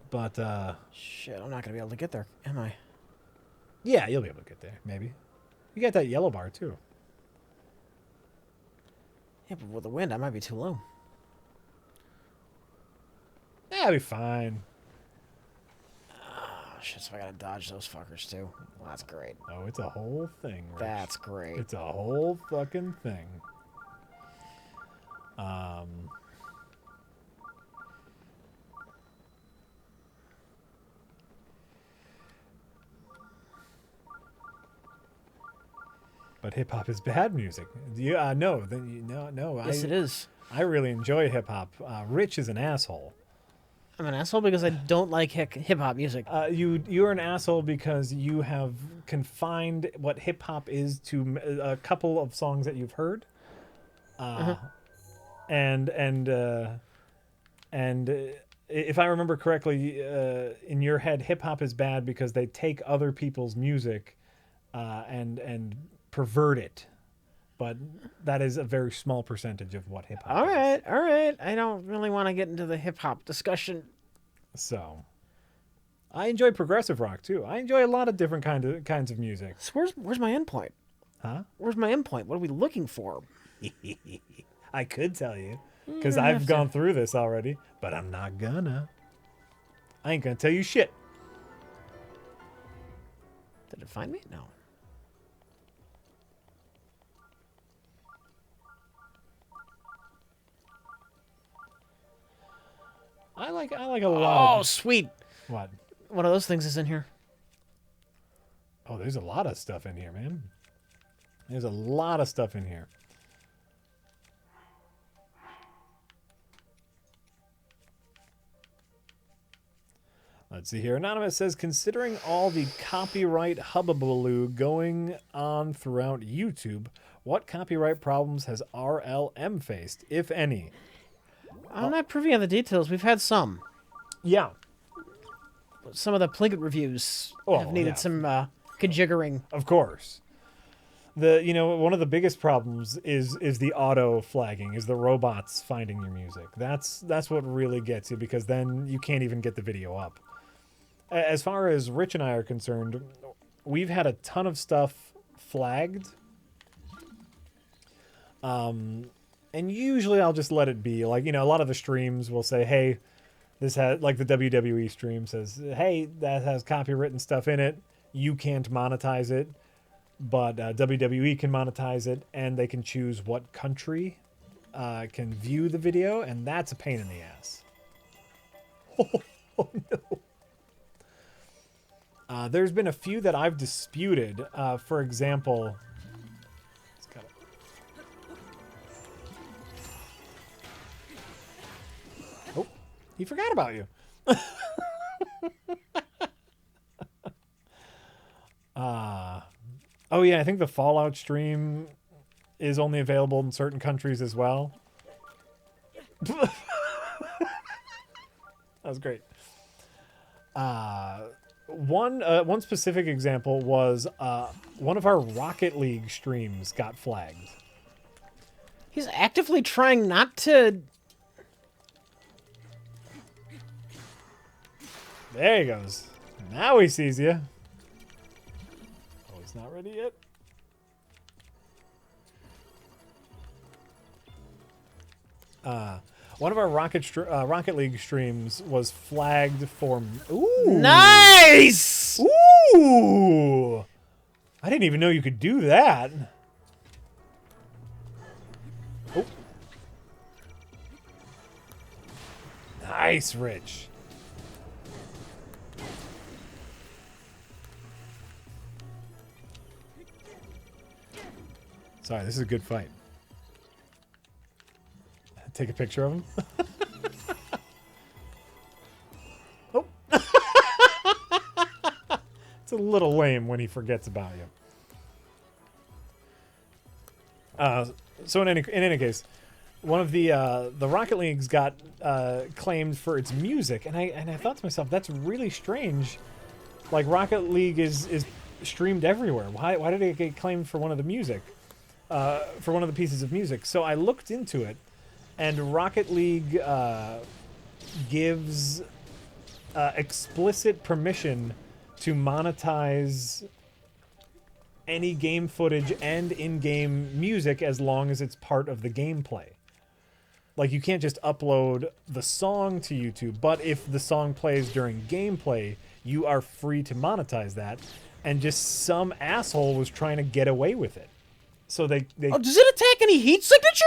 But Shit, I'm not gonna be able to get there, am I? yeah, you'll be able to get there. Maybe you got that yellow bar too. Yeah, but with the wind, I might be too low. Yeah, it'll be fine. Oh, shit, so I gotta dodge those fuckers too. Well, that's great. Oh, it's a whole thing, Rich. That's great. It's a whole fucking thing. Um. But hip hop is bad music. You no, then you no. Yes, it is. I really enjoy hip hop. Rich is an asshole. I'm an asshole because I don't like hip hop music. You're an asshole because you have confined what hip hop is to a couple of songs that you've heard, and if I remember correctly, in your head, hip hop is bad because they take other people's music, and pervert it. But that is a very small percentage of what hip hop All is. right, all right. I don't really want to get into the hip hop discussion. So, I enjoy progressive rock too. I enjoy a lot of different kinds of music. So where's my endpoint? Huh? Where's my endpoint? What are we looking for? I could tell you, because I've gone through this already, but I'm not gonna. I ain't gonna tell you shit. Did it find me? No. I like a lot. Oh, sweet. What? One of those things is in here. Oh, there's a lot of stuff in here, man. There's a lot of stuff in here. Let's see here. Anonymous says, considering all the copyright hubbubaloo going on throughout YouTube, what copyright problems has RLM faced, if any? I'm not privy to the details. We've had some. Yeah. Some of the Plinketto reviews Oh, have needed yeah. some conjiggering. Of course. One of the biggest problems is the auto flagging, is the robots finding your music. That's what really gets you, because then you can't even get the video up. As far as Rich and I are concerned, we've had a ton of stuff flagged. And usually I'll just let it be. Like, a lot of the streams will say, hey, this has, like the WWE stream says, hey, that has copywritten stuff in it. You can't monetize it, but WWE can monetize it, and they can choose what country can view the video, and that's a pain in the ass. Oh no. There's been a few that I've disputed. For example, oh, he forgot about you. Oh yeah, I think the Fallout stream is only available in certain countries as well. That was great. One specific example was one of our Rocket League streams got flagged. He's actively trying not to... There he goes. Now he sees you. Oh, he's not ready yet. One of our Rocket League streams was flagged for... Ooh! Nice! Ooh! I didn't even know you could do that. Oh. Nice, Rich. Sorry, this is a good fight. Take a picture of him. Oh. It's a little lame when he forgets about you. So in any case, one of the Rocket Leagues got claimed for its music, and I thought to myself, that's really strange. Like, Rocket League is streamed everywhere. Why did it get claimed for one of the music? For one of the pieces of music? So I looked into it, and Rocket League gives explicit permission to monetize any game footage and in-game music as long as it's part of the gameplay. Like, you can't just upload the song to YouTube, but if the song plays during gameplay, you are free to monetize that. And just some asshole was trying to get away with it. So they Oh, does it attack any heat signature?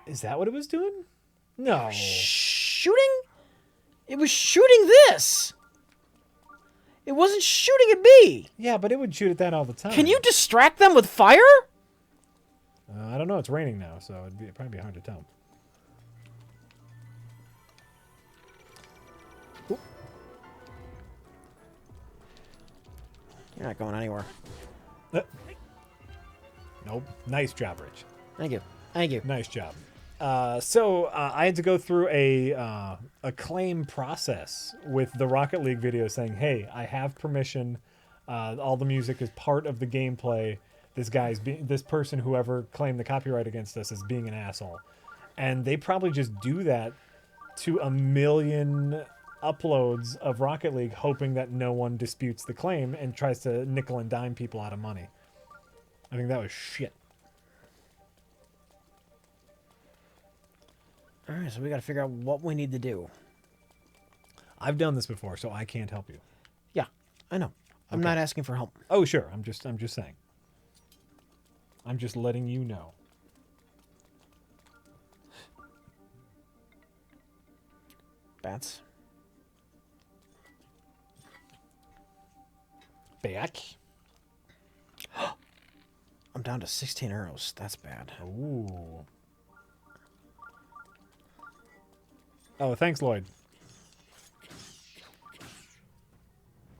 Is that what it was doing? No. Shooting? It was shooting this. It wasn't shooting at me. Yeah, but it would shoot at that all the time. Can you distract them with fire? I don't know. It's raining now, so it'd probably be hard to tell. Oop. You're not going anywhere. Nope. Nice job, Rich. Thank you. Thank you. Nice job. So I had to go through a claim process with the Rocket League video saying, hey, I have permission. All the music is part of the gameplay. This person, whoever claimed the copyright against us, is being an asshole. And they probably just do that to a million uploads of Rocket League, hoping that no one disputes the claim and tries to nickel and dime people out of money. I think that was shit. All right, so we got to figure out what we need to do. I've done this before, so I can't help you. Yeah, I know. I'm Okay. not asking for help. Oh, sure. I'm just saying. I'm just letting you know. Bats. Back. I'm down to 16 arrows. That's bad. Ooh. Oh, thanks, Lloyd.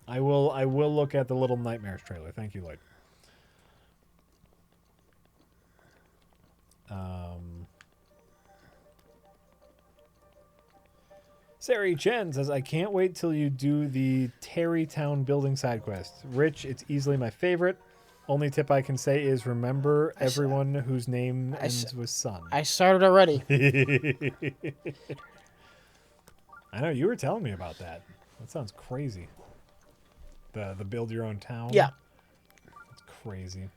I will look at the Little Nightmares trailer. Thank you, Lloyd. Sari Chen says, I can't wait till you do the Terrytown building side quest. Rich, it's easily my favorite. Only tip I can say is remember everyone whose name ends with son. I started already. I know, you were telling me about that. That sounds crazy. The build your own town. Yeah. It's crazy.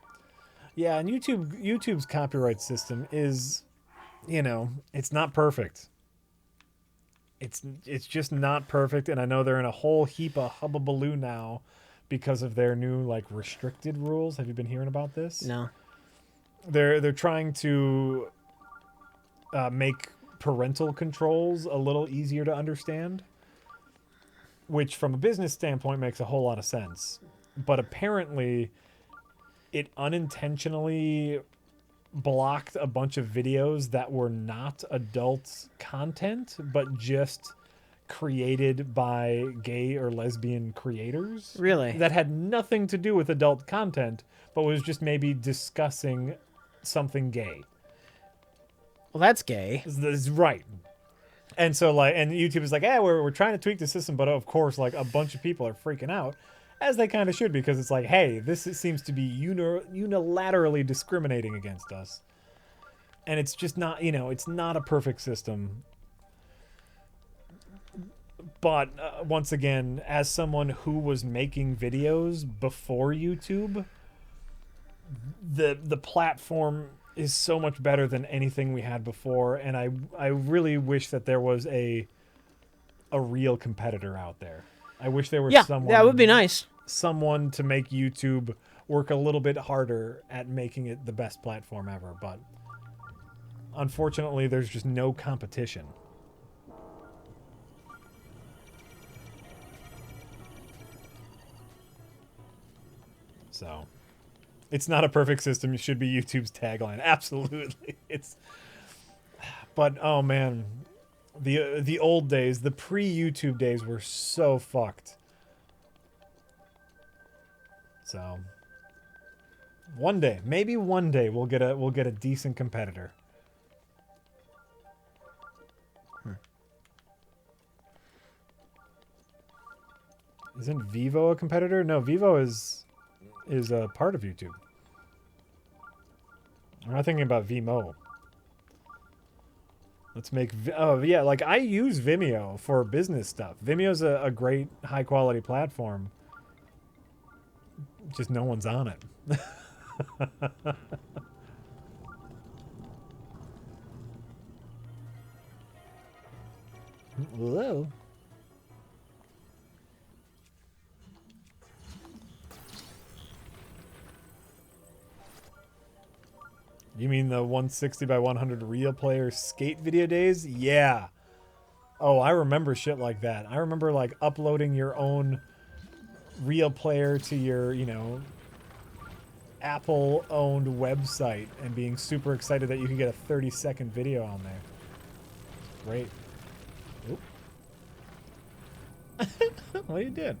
Yeah, and YouTube's copyright system is, you know, it's not perfect. It's just not perfect, and I know they're in a whole heap of hubbubaloo now because of their new like restricted rules. Have you been hearing about this? No. They're trying to make parental controls a little easier to understand, which from a business standpoint makes a whole lot of sense. But apparently it unintentionally blocked a bunch of videos that were not adult content, but just created by gay or lesbian creators. Really? That had nothing to do with adult content, but was just maybe discussing something gay. Well, that's gay. That's right. And so, like, and YouTube is like, yeah, we're trying to tweak the system, but of course, like, a bunch of people are freaking out, as they kind of should, because it's like, hey, seems to be unilaterally discriminating against us. And it's just not, you know, it's not a perfect system. But once again, as someone who was making videos before YouTube, the platform is so much better than anything we had before, and I really wish that there was a real competitor out there. I wish there was someone. Yeah, that would be nice. Someone to make YouTube work a little bit harder at making it the best platform ever, but unfortunately there's just no competition. So it's not a perfect system. It should be YouTube's tagline. Absolutely. But oh man, the old days, the pre-YouTube days were so fucked. So one day, maybe one day we'll get a decent competitor. Isn't Vivo a competitor? No, Vivo is a part of YouTube. I'm not thinking about Vimo. Let's make. Oh yeah, like I use Vimeo for business stuff. Vimeo's a great high quality platform. Just no one's on it. Hello. You mean the 160 by 100 real player skate video days? Yeah. Oh, I remember shit like that. I remember like uploading your own real player to your, Apple owned website and being super excited that you could get a 30-second video on there. Great. Oop. What are you doing?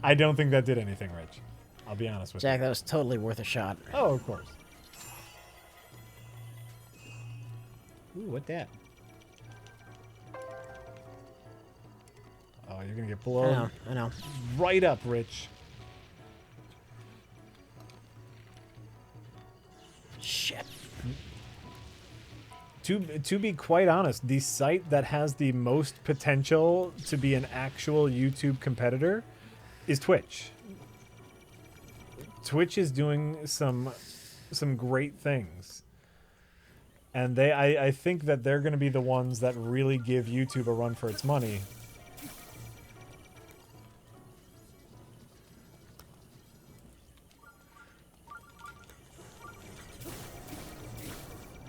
I don't think that did anything, Rich. I'll be honest with Jack, you. that was totally worth a shot. Oh, of course. Ooh, what that? Oh, you're gonna get blown I know. right up, Rich. Shit. To be quite honest, the site that has the most potential to be an actual YouTube competitor is Twitch. Twitch is doing some great things. And I think that they're going to be the ones that really give YouTube a run for its money.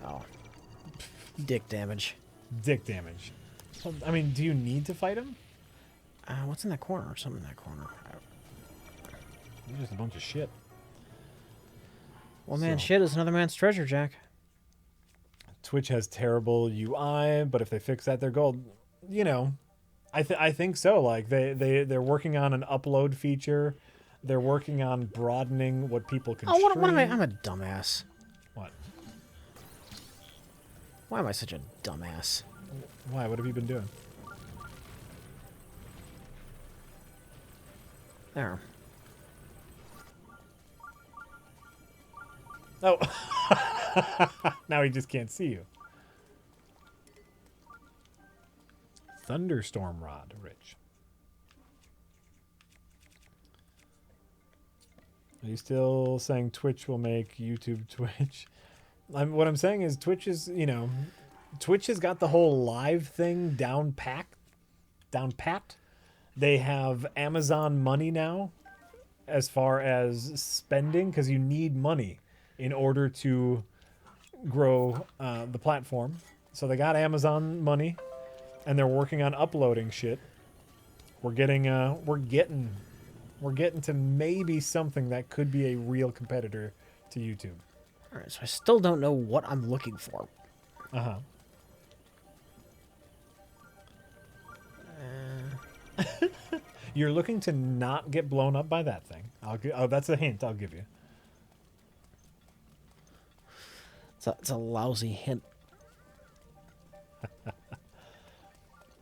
Oh. Dick damage. Dick damage. I mean, do you need to fight him? What's in that corner? Something in that corner. You're just a bunch of shit. One man's shit is another man's treasure, Jack. Twitch has terrible UI, but if they fix that, they're gold. I think so. Like they're working on an upload feature. They're working on broadening what people can stream. What am I? I'm a dumbass. What? Why am I such a dumbass? Why? What have you been doing? There. Oh. Now he just can't see you. Thunderstorm rod, Rich. Are you still saying Twitch will make YouTube Twitch? What I'm saying is Twitch is, Twitch has got the whole live thing down pat. They have Amazon money now as far as spending, because you need money in order to grow the platform. So they got Amazon money, and they're working on uploading shit. We're getting to maybe something that could be a real competitor to YouTube. All right, so I still don't know what I'm looking for. Uh-huh. You're looking to not get blown up by that thing. Oh, that's a hint I'll give you. It's a lousy hint.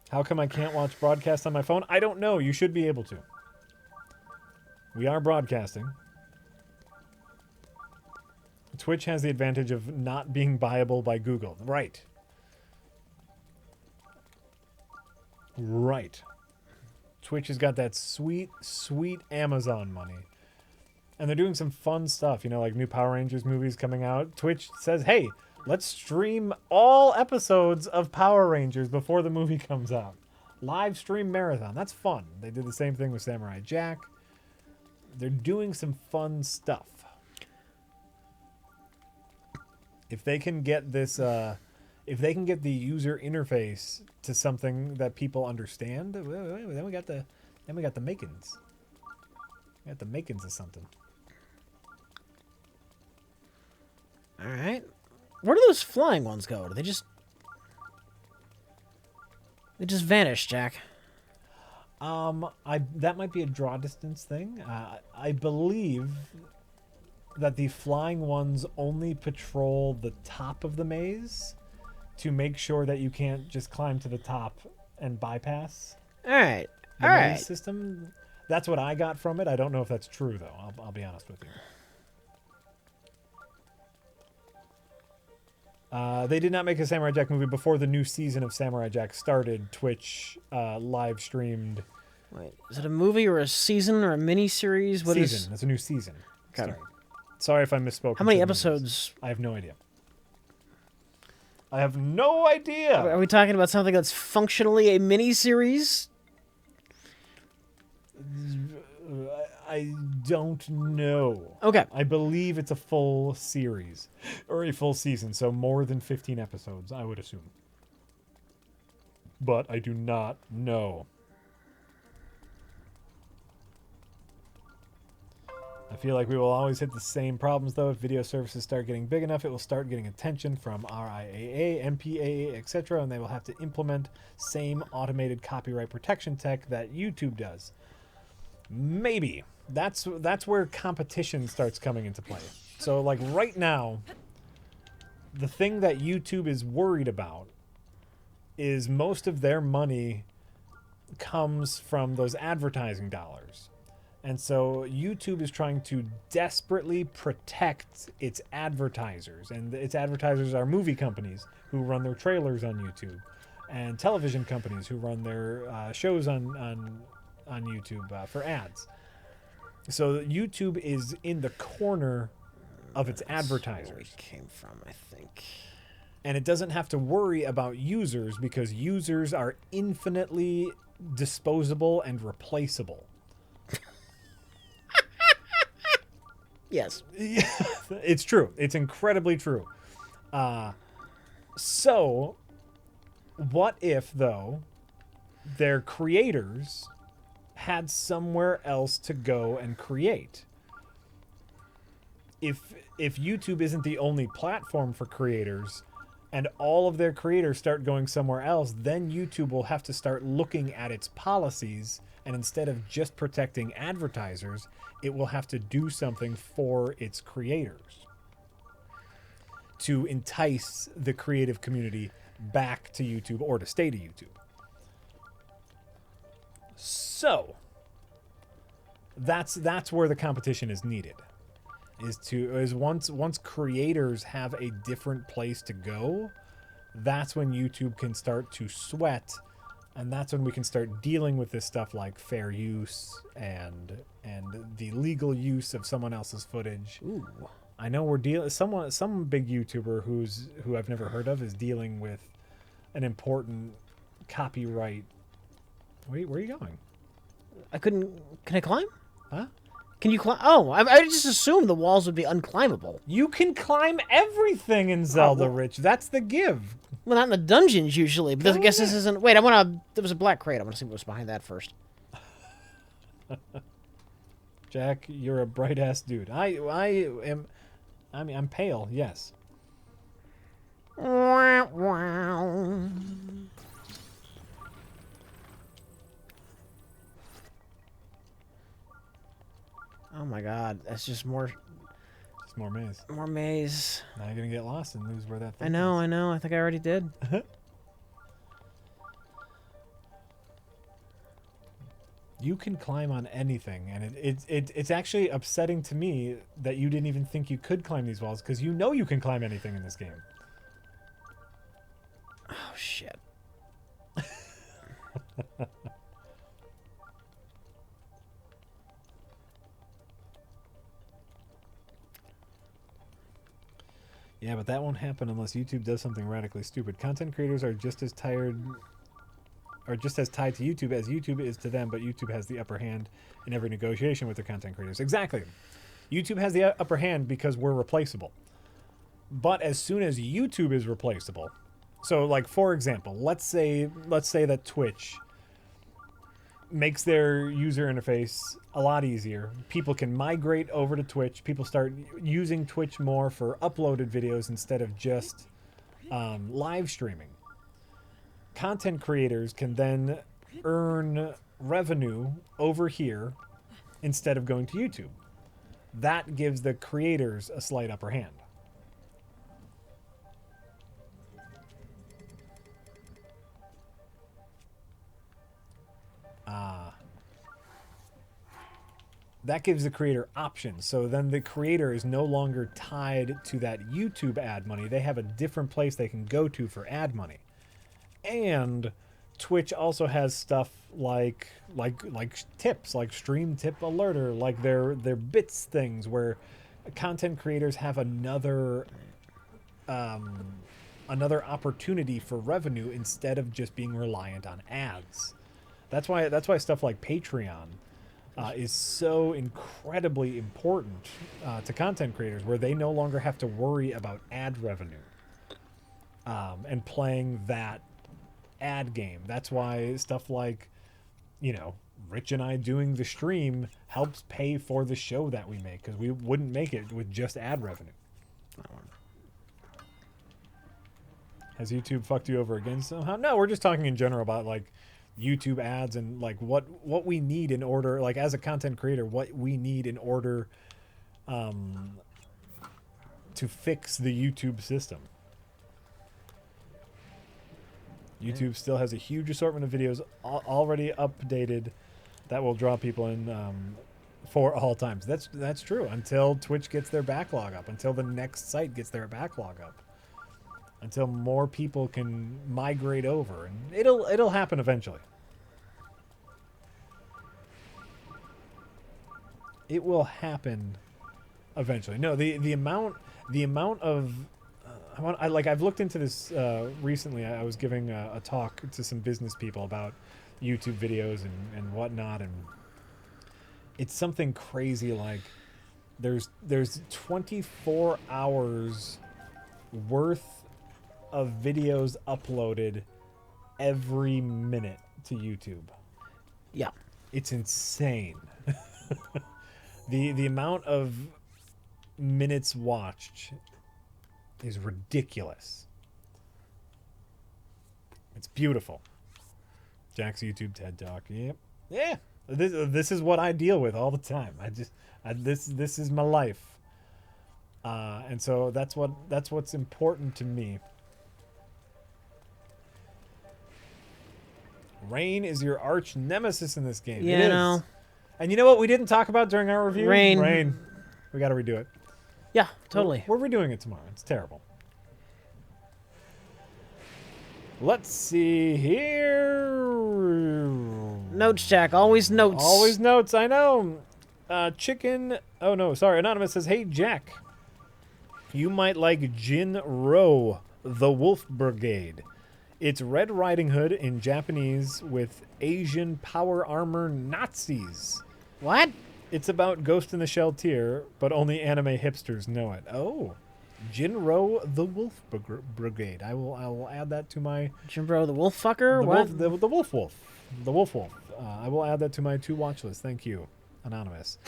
How come I can't watch broadcast on my phone? I don't know. You should be able to. We are broadcasting. Twitch has the advantage of not being buyable by Google. Right. Right. Twitch has got that sweet, sweet Amazon money. And they're doing some fun stuff, like new Power Rangers movies coming out. Twitch says, hey, let's stream all episodes of Power Rangers before the movie comes out. Live stream marathon. That's fun. They did the same thing with Samurai Jack. They're doing some fun stuff. If they can get this, if they can get the user interface to something that people understand, then we got the makings. We got the makings of something. All right. Where do those flying ones go? Do they just vanish, Jack? That might be a draw distance thing. I believe that the flying ones only patrol the top of the maze to make sure that you can't just climb to the top and bypass. All right. The All maze right. system. That's what I got from it. I don't know if that's true though. I'll be honest with you. They did not make a Samurai Jack movie before the new season of Samurai Jack started. Twitch live streamed. Wait, is it a movie or a season or a mini series? What season. is? It's a new season. Got it. Sorry if I misspoke. How many and said movies. episodes? I have no idea. I have no idea. Are we talking about something that's functionally a mini series? I don't know. Okay. I believe it's a full series or a full season, so more than 15 episodes, I would assume. But I do not know. I feel like we will always hit the same problems, though. If video services start getting big enough, it will start getting attention from RIAA, MPAA, etc., and they will have to implement same automated copyright protection tech that YouTube does. Maybe. That's where competition starts coming into play. So, like, right now, the thing that YouTube is worried about is most of their money comes from those advertising dollars. And so YouTube is trying to desperately protect its advertisers. And its advertisers are movie companies who run their trailers on YouTube, and television companies who run their shows on YouTube for ads. So YouTube is in the corner of its advertisers. Where it came from, I think. And it doesn't have to worry about users because users are infinitely disposable and replaceable. Yes. It's true. It's incredibly true. So, what if, though, their creators had somewhere else to go and create? If YouTube isn't the only platform for creators, and all of their creators start going somewhere else, then YouTube will have to start looking at its policies, and instead of just protecting advertisers, it will have to do something for its creators to entice the creative community back to YouTube or to stay to YouTube. So that's where the competition is needed. Is once creators have a different place to go, that's when YouTube can start to sweat, and that's when we can start dealing with this stuff like fair use and the legal use of someone else's footage. Ooh. I know we're dealing some big YouTuber who I've never heard of is dealing with an important copyright. Wait, where are you going? Can I climb? Huh? Can you climb? Oh, I just assumed the walls would be unclimbable. You can climb everything in Zelda, well- Rich. That's the give. Well, not in the dungeons usually, but I guess this isn't... Wait, there was a black crate. I want to see what was behind that first. Jack, you're a bright ass dude. I'm pale, yes. Wow. Oh my god, that's just more It's more maze. more maze. Now you're gonna get lost and lose where that thing I know, is. I know. I think I already did. You can climb on anything, and it's actually upsetting to me that you didn't even think you could climb these walls, because you know you can climb anything in this game. Oh shit. Yeah, but that won't happen unless YouTube does something radically stupid. Content creators are just as tied to YouTube as YouTube is to them, but YouTube has the upper hand in every negotiation with their content creators. Exactly. YouTube has the upper hand because we're replaceable. But as soon as YouTube is replaceable, so like for example, let's say that Twitch makes their user interface a lot easier. People can migrate over to Twitch. People start using Twitch more for uploaded videos instead of just live streaming. Content creators can then earn revenue over here instead of going to YouTube. That gives the creators a slight upper hand. that gives the creator options. So then the creator is no longer tied to that YouTube ad money. They have a different place they can go to for ad money. And Twitch also has stuff like tips, like stream tip alerter, like their bits things where content creators have another opportunity for revenue instead of just being reliant on ads. That's why stuff like Patreon is so incredibly important to content creators, where they no longer have to worry about ad revenue and playing that ad game. That's why stuff like, Rich and I doing the stream helps pay for the show that we make, because we wouldn't make it with just ad revenue. Has YouTube fucked you over again somehow? No, we're just talking in general about like YouTube ads and like what we need in order, like as a content creator, what we need in order to fix the YouTube system. YouTube still has a huge assortment of videos already updated that will draw people in for all times. That's true until Twitch gets their backlog up, until the next site gets their backlog up, until more people can migrate over, and it'll happen eventually. It will happen eventually. No, the amount of I've looked into this recently. I was giving a talk to some business people about YouTube videos and whatnot, and it's something crazy. Like there's 24 hours worth of videos uploaded every minute to YouTube. Yeah. It's insane. The amount of minutes watched is ridiculous. It's beautiful. Jack's YouTube TED Talk. Yep. Yeah. This is what I deal with all the time. This is my life. And so that's what's important to me. Rain is your arch nemesis in this game. Yeah, it is. no. And you know what we didn't talk about during our review? Rain. We got to redo it. Yeah, totally. We're redoing it tomorrow. It's terrible. Let's see here. Notes, Jack. Always notes. Always notes. I know. Chicken. Oh, no. Sorry. Anonymous says, hey, Jack. You might like Jin Ro, the Wolf Brigade. It's Red Riding Hood in Japanese with Asian power armor Nazis. What? It's about Ghost in the Shell tier, but only anime hipsters know it. Oh, Jinro the Wolf Brigade. I will add that to my Jinro the Wolf Fucker? the What? Wolf, the Wolf Wolf. The Wolf Wolf. I will add that to my to watch list. Thank you, Anonymous.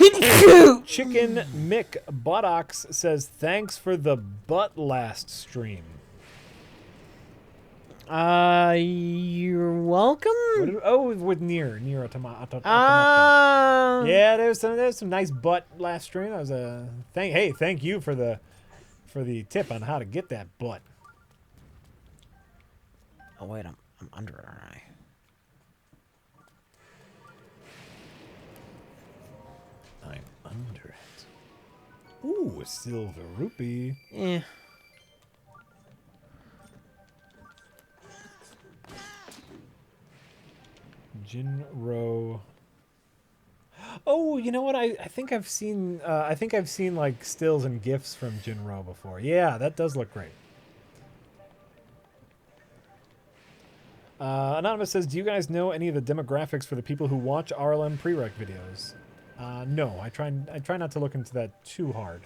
Chicken Mick Buttocks says, thanks for the butt last stream. You're welcome? With Nier Automata. Ah. Yeah, there's some nice butt last stream. That was a thank you for the tip on how to get that butt. Oh wait, I'm under it, aren't I? I'm under it. Ooh, a silver rupee. Eh. Jinro. Oh, you know what? I think I've seen like stills and gifs from Jinro before. Yeah, that does look great. Anonymous says, do you guys know any of the demographics for the people who watch RLM prereq videos? No, I try not to look into that too hard.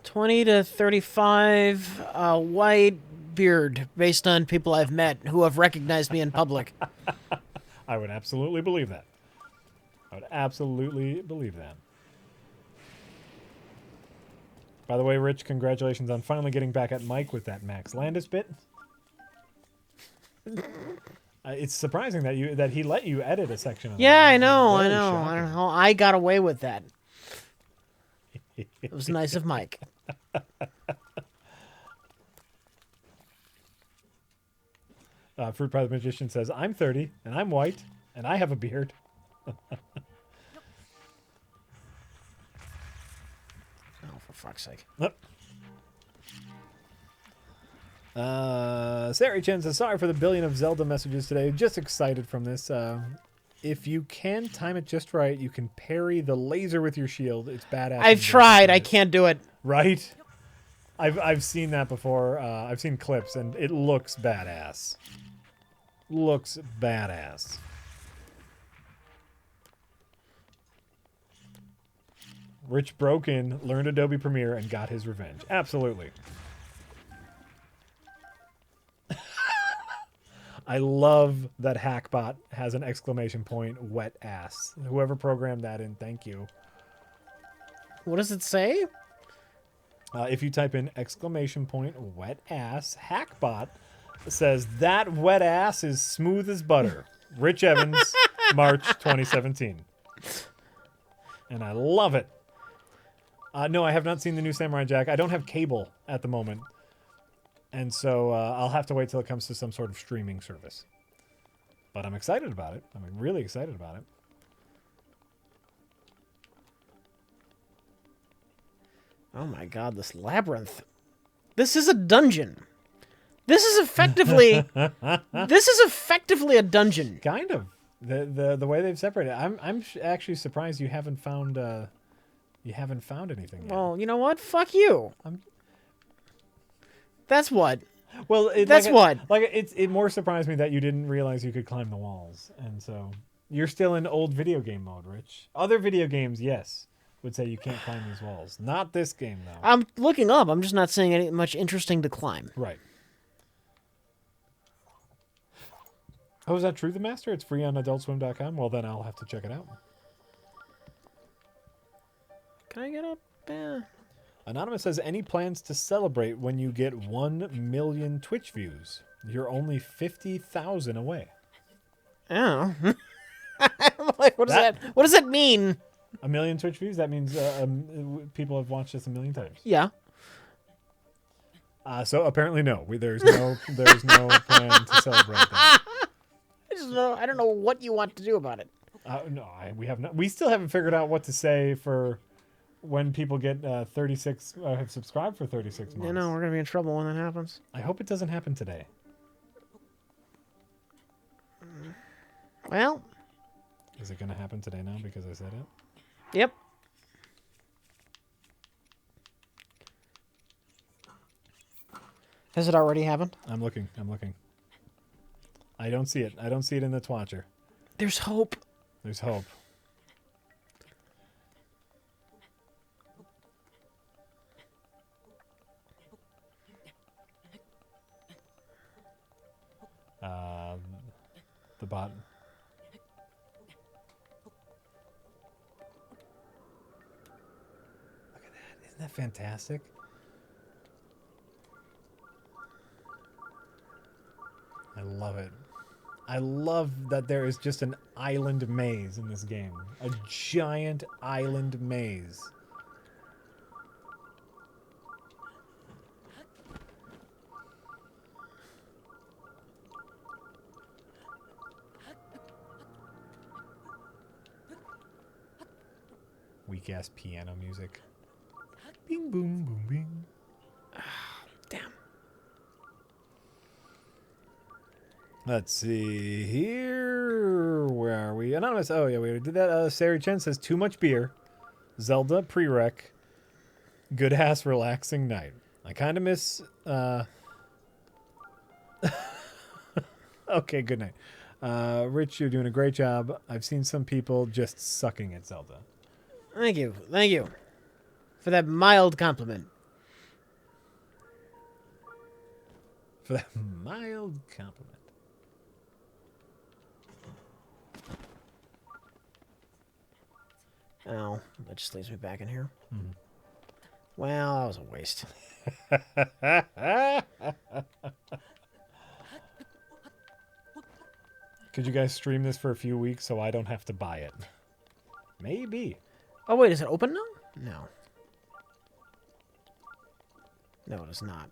20 to 35, white beard, based on people I've met who have recognized me in public. I would absolutely believe that. I would absolutely believe that. By the way, Rich, congratulations on finally getting back at Mike with that Max Landis bit. It's surprising that he let you edit a section of that. Yeah, I know. Very I don't shocking. know how I got away with that. It was nice of Mike. Fruit Pie the Magician says, I'm 30, and I'm white, and I have a beard. fuck's sake. Sari Chen says, sorry for the billion of Zelda messages today. Just excited from this. If you can time it just right, you can parry the laser with your shield. It's badass. I've tried. I can't do it. Right? I've seen that before. I've seen clips, and it looks badass. Looks badass. Rich broke in, learned Adobe Premiere, and got his revenge. Absolutely. I love that Hackbot has an exclamation point, wet ass. Whoever programmed that in, thank you. What does it say? If you type in exclamation point, wet ass, Hackbot says, that wet ass is smooth as butter. Rich Evans, March 2017. And I love it. No, I have not seen the new Samurai Jack. I don't have cable at the moment. And so I'll have to wait till it comes to some sort of streaming service. But I'm excited about it. I'm really excited about it. Oh my god, this labyrinth. This is a dungeon. This is effectively a dungeon. Kind of. The way they've separated. I'm actually surprised you haven't found anything yet. Well, you know what? Fuck you. That's what. Well, it more surprised me that you didn't realize you could climb the walls, and so you're still in old video game mode, Rich. Other video games, yes, would say you can't climb these walls. Not this game, though. I'm looking up. I'm just not seeing any much interesting to climb. Right. Oh, is that true, The Master? It's free on AdultSwim.com? Well, then I'll have to check it out. Can I get up? Anonymous says, any plans to celebrate when you get 1 million Twitch views? You're only 50,000 away. Oh. Like, what does that mean? 1 million Twitch views? That means people have watched this 1 million times. Yeah. So apparently no. There's no plan to celebrate that. I don't know what you want to do about it. No, we have not. We still haven't figured out what to say for when people get 36 have subscribed for 36 months. You know, we're gonna be in trouble when that happens. I hope it doesn't happen today. Well, is it gonna happen today now because I said it? Yep. Has it already happened? I'm looking. I don't see it. I don't see it in the Twatcher. There's hope. There's hope. The bot. Look at that. Isn't that fantastic? I love it. I love that there is just an island maze in this game. A giant island maze. Weak-ass piano music. Bing, boom, boom, bing. Damn. Let's see here. Where are we? Anonymous. Oh, yeah, we did that. Sari Chen says, too much beer. Zelda prereq. Good ass relaxing night. I kind of miss... Okay, good night. Rich, you're doing a great job. I've seen some people just sucking at Zelda. Thank you. Thank you for that mild compliment. For that mild compliment. Oh, that just leaves me back in here. Mm-hmm. Well, that was a waste. Could you guys stream this for a few weeks so I don't have to buy it? Maybe. Oh, wait, is it open now? No. No, it is not.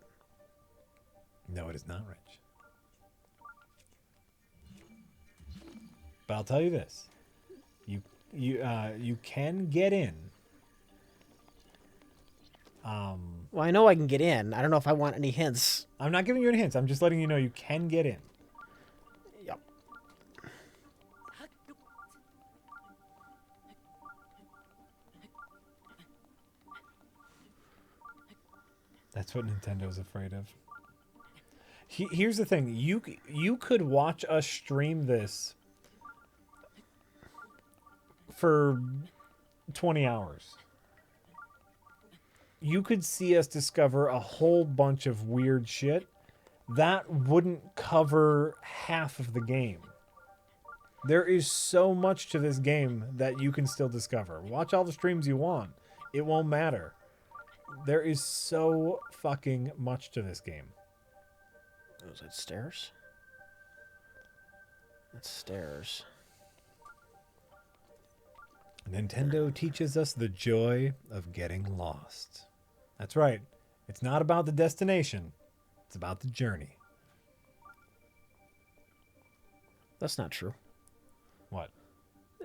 No, it is not, Rich. But I'll tell you this. You can get in Well, I know I can get in. I don't know if I want any hints. I'm not giving you any hints. I'm just letting you know you can get in. Yep. That's what Nintendo's afraid of. Here's the thing. You could watch us stream this for 20 hours. You could see us discover a whole bunch of weird shit that wouldn't cover half of the game. There is so much to this game that you can still discover. Watch all the streams you want. It won't matter. There is so fucking much to this game. Oh, is that stairs? That's stairs. Nintendo teaches us the joy of getting lost. That's right. It's not about the destination. It's about the journey. That's not true. What?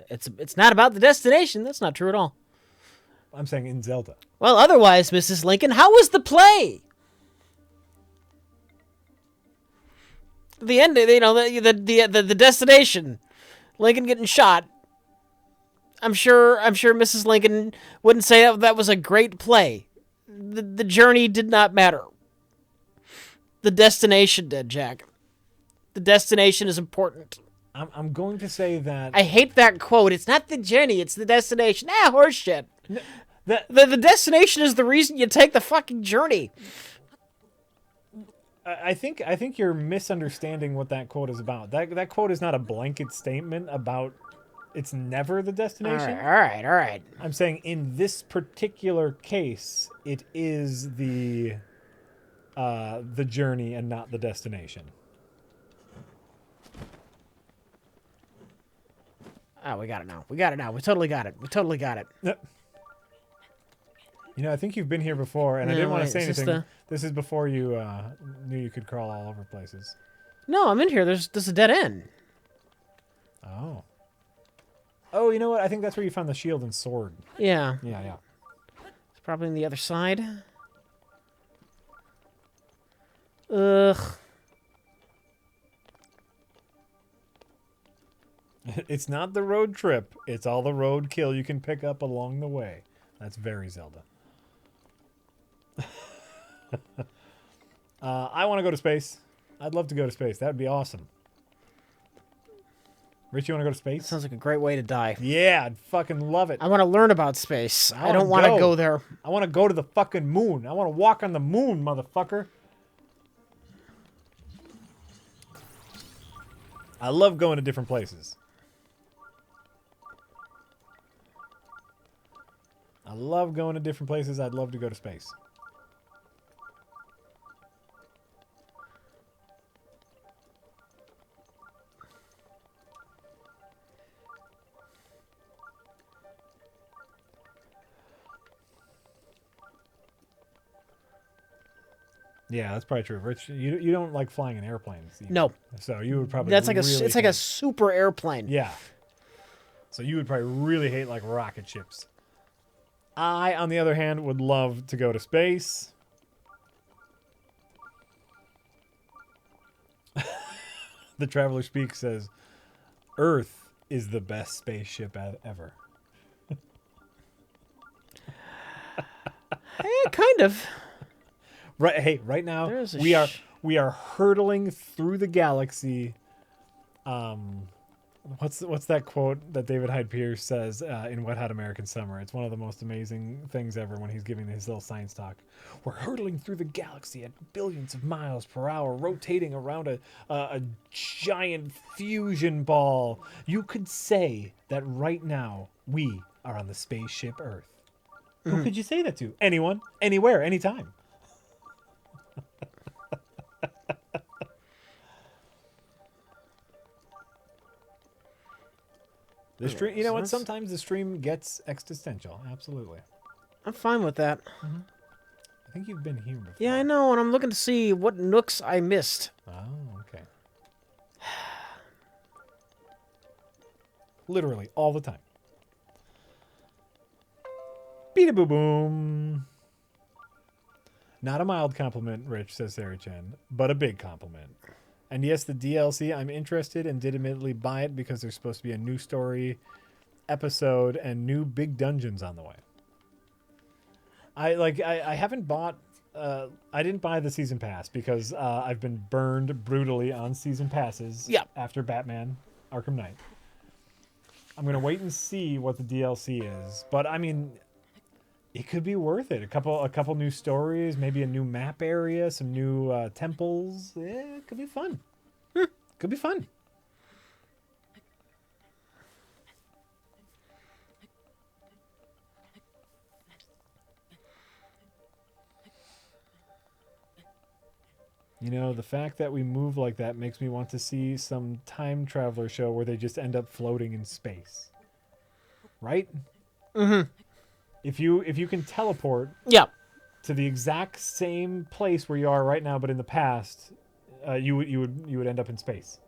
It's not about the destination. That's not true at all. I'm saying in Zelda. Well, otherwise, Mrs. Lincoln, how was the play? The end, you know, the destination, Lincoln getting shot. I'm sure Mrs. Lincoln wouldn't say that was a great play. The journey did not matter. The destination did, Jack. The destination is important. I'm going to say that I hate that quote. It's not the journey, it's the destination. Horseshit. The destination is the reason you take the fucking journey. I think you're misunderstanding what that quote is about. That quote is not a blanket statement about it's never the destination. All right. I'm saying in this particular case, it is the journey and not the destination. Oh, we got it now. We totally got it. Yep. You know, I think you've been here before, and I didn't want to say anything. This is before you knew you could crawl all over places. No, I'm in here. There's a dead end. Oh. Oh, you know what? I think that's where you found the shield and sword. Yeah. Yeah. It's probably on the other side. Ugh. It's not the road trip. It's all the road kill you can pick up along the way. That's very Zelda. I want to go to space. I'd love to go to space. That would be awesome. Rich, you want to go to space? Sounds like a great way to die. Yeah, I'd fucking love it. I want to learn about space. I don't want to go there. I want to go to the fucking moon. I want to walk on the moon, motherfucker. I love going to different places. I love going to different places. I'd love to go to space. Yeah, that's probably true. Rich, you don't like flying in airplanes. Either. No. So you would probably That's like really it's like a super airplane. Yeah. So you would probably really hate like rocket ships. I, on the other hand, would love to go to space. The Traveler Speak says, Earth is the best spaceship ever. Kind of. Right. Hey, right now There's a we are hurtling through the galaxy. What's that quote that David Hyde Pierce says in Wet Hot American Summer? It's one of the most amazing things ever when he's giving his little science talk. We're hurtling through the galaxy at billions of miles per hour, rotating around a giant fusion ball. You could say that right now we are on the spaceship Earth. Who could you say that to? Anyone, anywhere, anytime. The stream, you know what? Sometimes the stream gets existential. Absolutely. I'm fine with that. Mm-hmm. I think you've been here before. Yeah, I know, and I'm looking to see what nooks I missed. Oh, okay. Literally all the time. Beat-a-boo-boom. Not a mild compliment, Rich, says Sarah Chen, but a big compliment. And yes, the DLC, I'm interested and did admittedly buy it because there's supposed to be a new story episode and new big dungeons on the way. I haven't bought I didn't buy the season pass because I've been burned brutally on season passes after Batman Arkham Knight. I'm going to wait and see what the DLC is, but I mean it could be worth it. A couple new stories, maybe a new map area, some new temples. Yeah, it could be fun. Could be fun. You know, the fact that we move like that makes me want to see some time traveler show where they just end up floating in space. Right? Mm-hmm. If you can teleport to the exact same place where you are right now, but in the past, you would end up in space.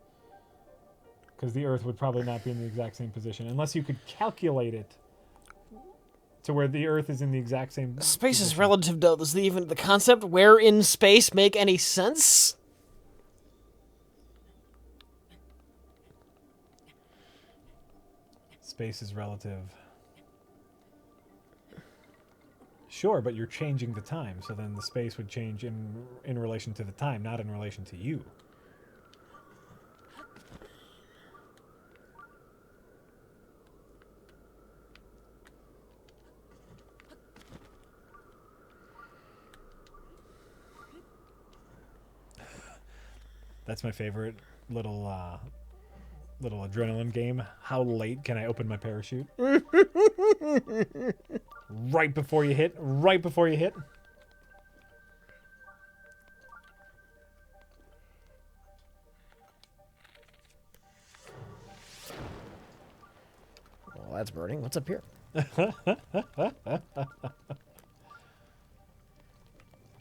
Because the Earth would probably not be in the exact same position unless you could calculate it to where the Earth is in the exact same. Space position. is relative, though. Does the concept where in space make any sense? Space is relative. Sure, but you're changing the time, so then the space would change in relation to the time, not in relation to you. That's my favorite little adrenaline game. How late can I open my parachute? Right before you hit. Right before you hit. Well, that's burning. What's up here?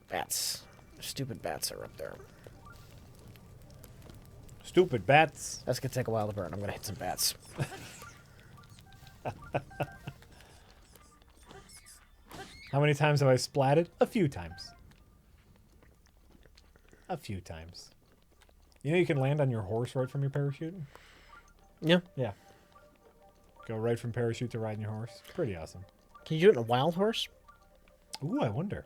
Bats. Stupid bats are up there. Stupid bats. That's gonna take a while to burn. I'm gonna hit some bats. How many times have I splatted? A few times. A few times. You know you can land on your horse right from your parachute? Yeah. Yeah. Go right from parachute to riding your horse. Pretty awesome. Can you do it in a wild horse? Ooh, I wonder.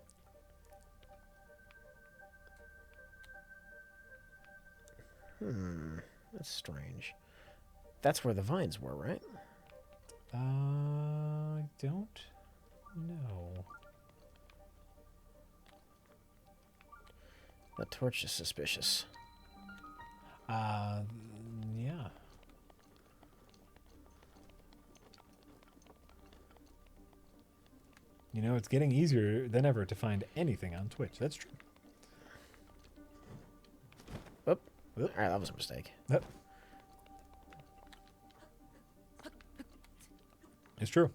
That's strange. That's where the vines were, right? I don't know. That torch is suspicious. Yeah. You know, it's getting easier than ever to find anything on Twitch. That's true. Oop. All right, that was a mistake. Yep. It's true.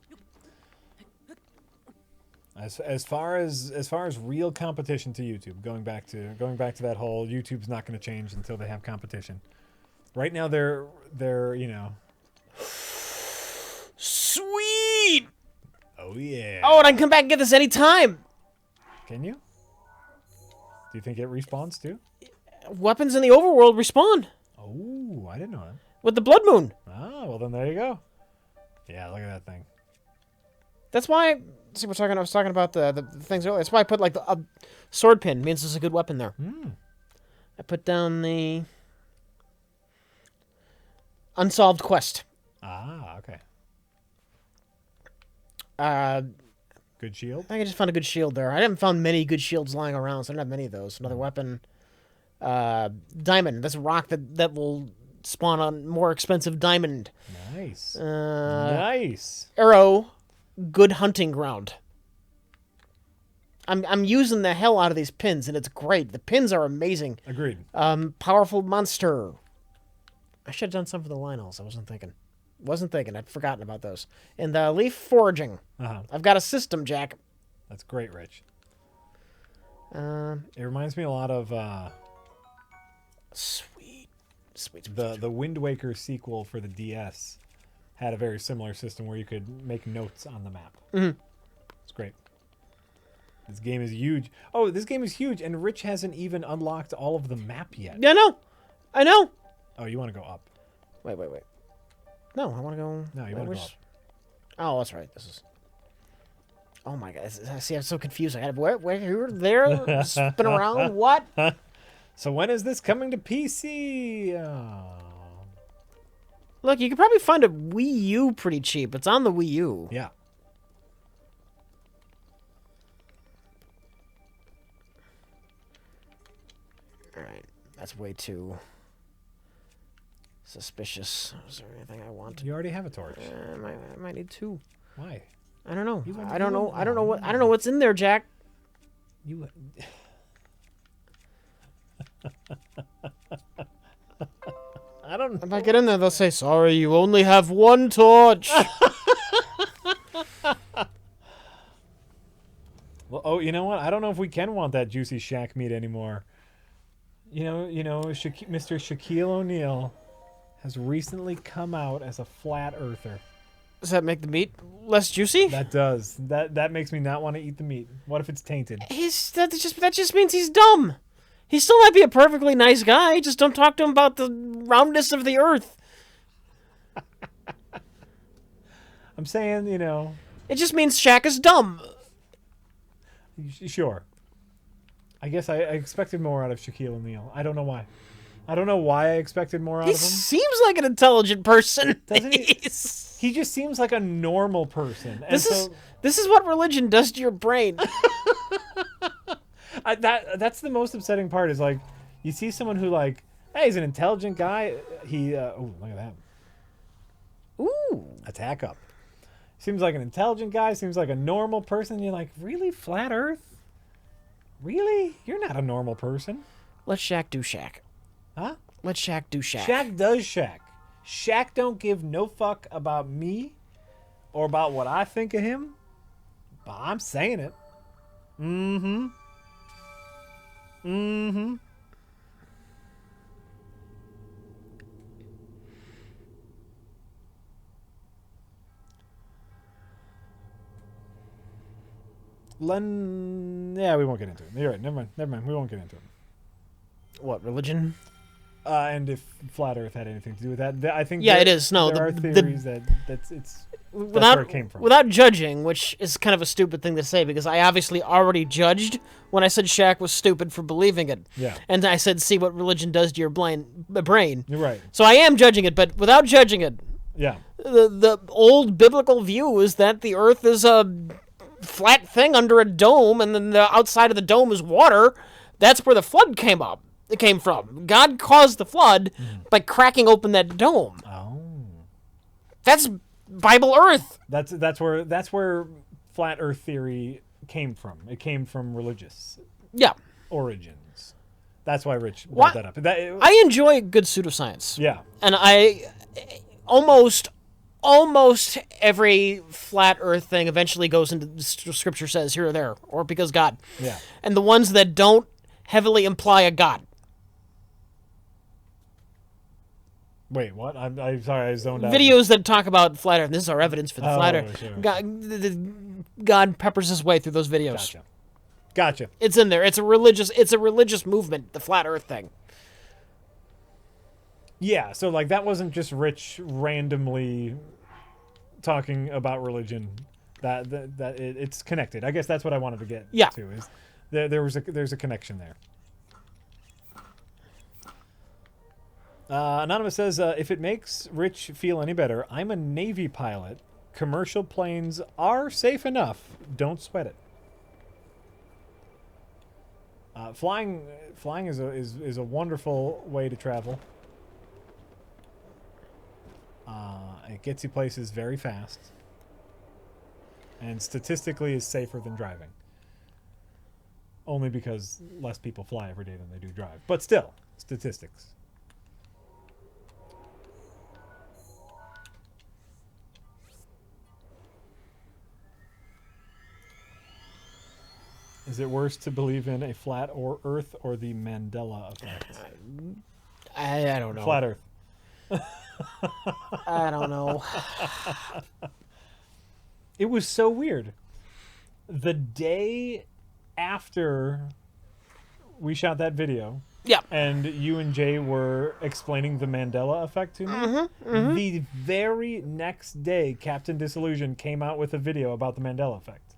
As far as real competition to YouTube, going back to that whole YouTube's not going to change until they have competition. Right now they're you know. Sweet. Oh yeah. Oh, and I can come back and get this anytime. Can you? Do you think it respawns too? Weapons in the overworld respawn Oh, I didn't know that. with the blood moon. Oh, well then there you go. Yeah, look at that thing. That's why. See, I was talking about the things earlier. That's why I put like a sword pin. Means there's a good weapon there. I put down the unsolved quest. Ah, okay. Good shield. I think I just found a good shield there. I haven't found many good shields lying around, so I don't have many of those. Another weapon. Diamond. That's a rock that will spawn on more expensive diamond. Nice. Nice. Arrow. Good hunting ground. I'm using the hell out of these pins, and it's great. The pins are amazing. Agreed. Powerful monster. I should have done some for the Lionels. I wasn't thinking. I'd forgotten about those. And the leaf foraging. I've got a system, Jack. That's great, Rich. It reminds me a lot of sweet. The Wind Waker sequel for the DS had a very similar system where you could make notes on the map. Mm-hmm. It's great. This game is huge. Oh, this game is huge, and Rich hasn't even unlocked all of the map yet. Yeah, I know. Oh, you want to go up? Wait. No, I want to go. No, you want to go up. Oh, that's right. This is. Oh my God! See, I'm so confused. I had where you're there, spin around. What? So when is this coming to PC? Look, you could probably find a Wii U pretty cheap. It's on the Wii U. Yeah. All right, that's way too suspicious. Is there anything I want? You already have a torch. I might need two. Why? I don't know. You I don't know. I don't know what. I don't know what's in there, Jack. You. I don't know. If I get in there, they'll say, "Sorry, you only have one torch." Well, oh, you know what? I don't know if we can want that juicy shack meat anymore. You know, Mr. Shaquille O'Neal has recently come out as a flat earther. Does that make the meat less juicy? That does. That makes me not want to eat the meat. What if it's tainted? That just means he's dumb. He still might be a perfectly nice guy. Just don't talk to him about the roundness of the earth. I'm saying, It just means Shaq is dumb. Sure. I guess I expected more out of Shaquille O'Neal. I don't know why. I don't know why I expected more out He of him. seems like an intelligent person. Doesn't he? He just seems like a normal person. And This is what religion does to your brain. That's the most upsetting part is like you see someone who like, hey, he's an intelligent guy. Oh, look at that. Ooh. Attack up. Seems like an intelligent guy, seems like a normal person. You're like, really? Flat Earth? Really? You're not a normal person. Let Shaq do Shaq. Huh? Let Shaq do Shaq. Shaq does Shaq. Shaq don't give no fuck about me or about what I think of him. But I'm saying it. Mm-hmm. Mm-hmm. Yeah, we won't get into it. You're right. Never mind. We won't get into it. What, religion? And if flat Earth had anything to do with that, I think it is. No, there are theories that's where it came from. Without judging, which is kind of a stupid thing to say because I obviously already judged when I said Shaq was stupid for believing it. Yeah. And I said, see what religion does to your brain. You're right. So I am judging it, but without judging it, Yeah. the old biblical view is that the Earth is a flat thing under a dome, and then the outside of the dome is water. That's where the flood came from. God caused the flood by cracking open that dome. Oh. That's Bible Earth. That's where flat Earth theory came from. It came from religious origins. That's why Rich brought that up. I enjoy good pseudoscience. Yeah. And I almost every flat Earth thing eventually goes into Scripture says here or there, or because God. Yeah. And the ones that don't heavily imply a God. Wait, what? I'm sorry, I zoned out. Videos that talk about flat Earth. This is our evidence for the flat Earth. Sure. God peppers his way through those videos. Gotcha. It's in there. It's a religious movement, the flat Earth thing. Yeah, so like that wasn't just Rich randomly talking about religion. It's connected. I guess that's what I wanted to get to. Is there's a connection there. Anonymous says, if it makes Rich feel any better, I'm a Navy pilot. Commercial planes are safe enough. Don't sweat it. Flying is a wonderful way to travel. It gets you places very fast. And statistically is safer than driving. Only because less people fly every day than they do drive. But still, statistics. Is it worse to believe in a flat or Earth or the Mandela effect? I don't know. Flat Earth. I don't know. It was so weird. The day after we shot that video, Yeah. and you and Jay were explaining the Mandela effect to me, the very next day, Captain Disillusion came out with a video about the Mandela effect.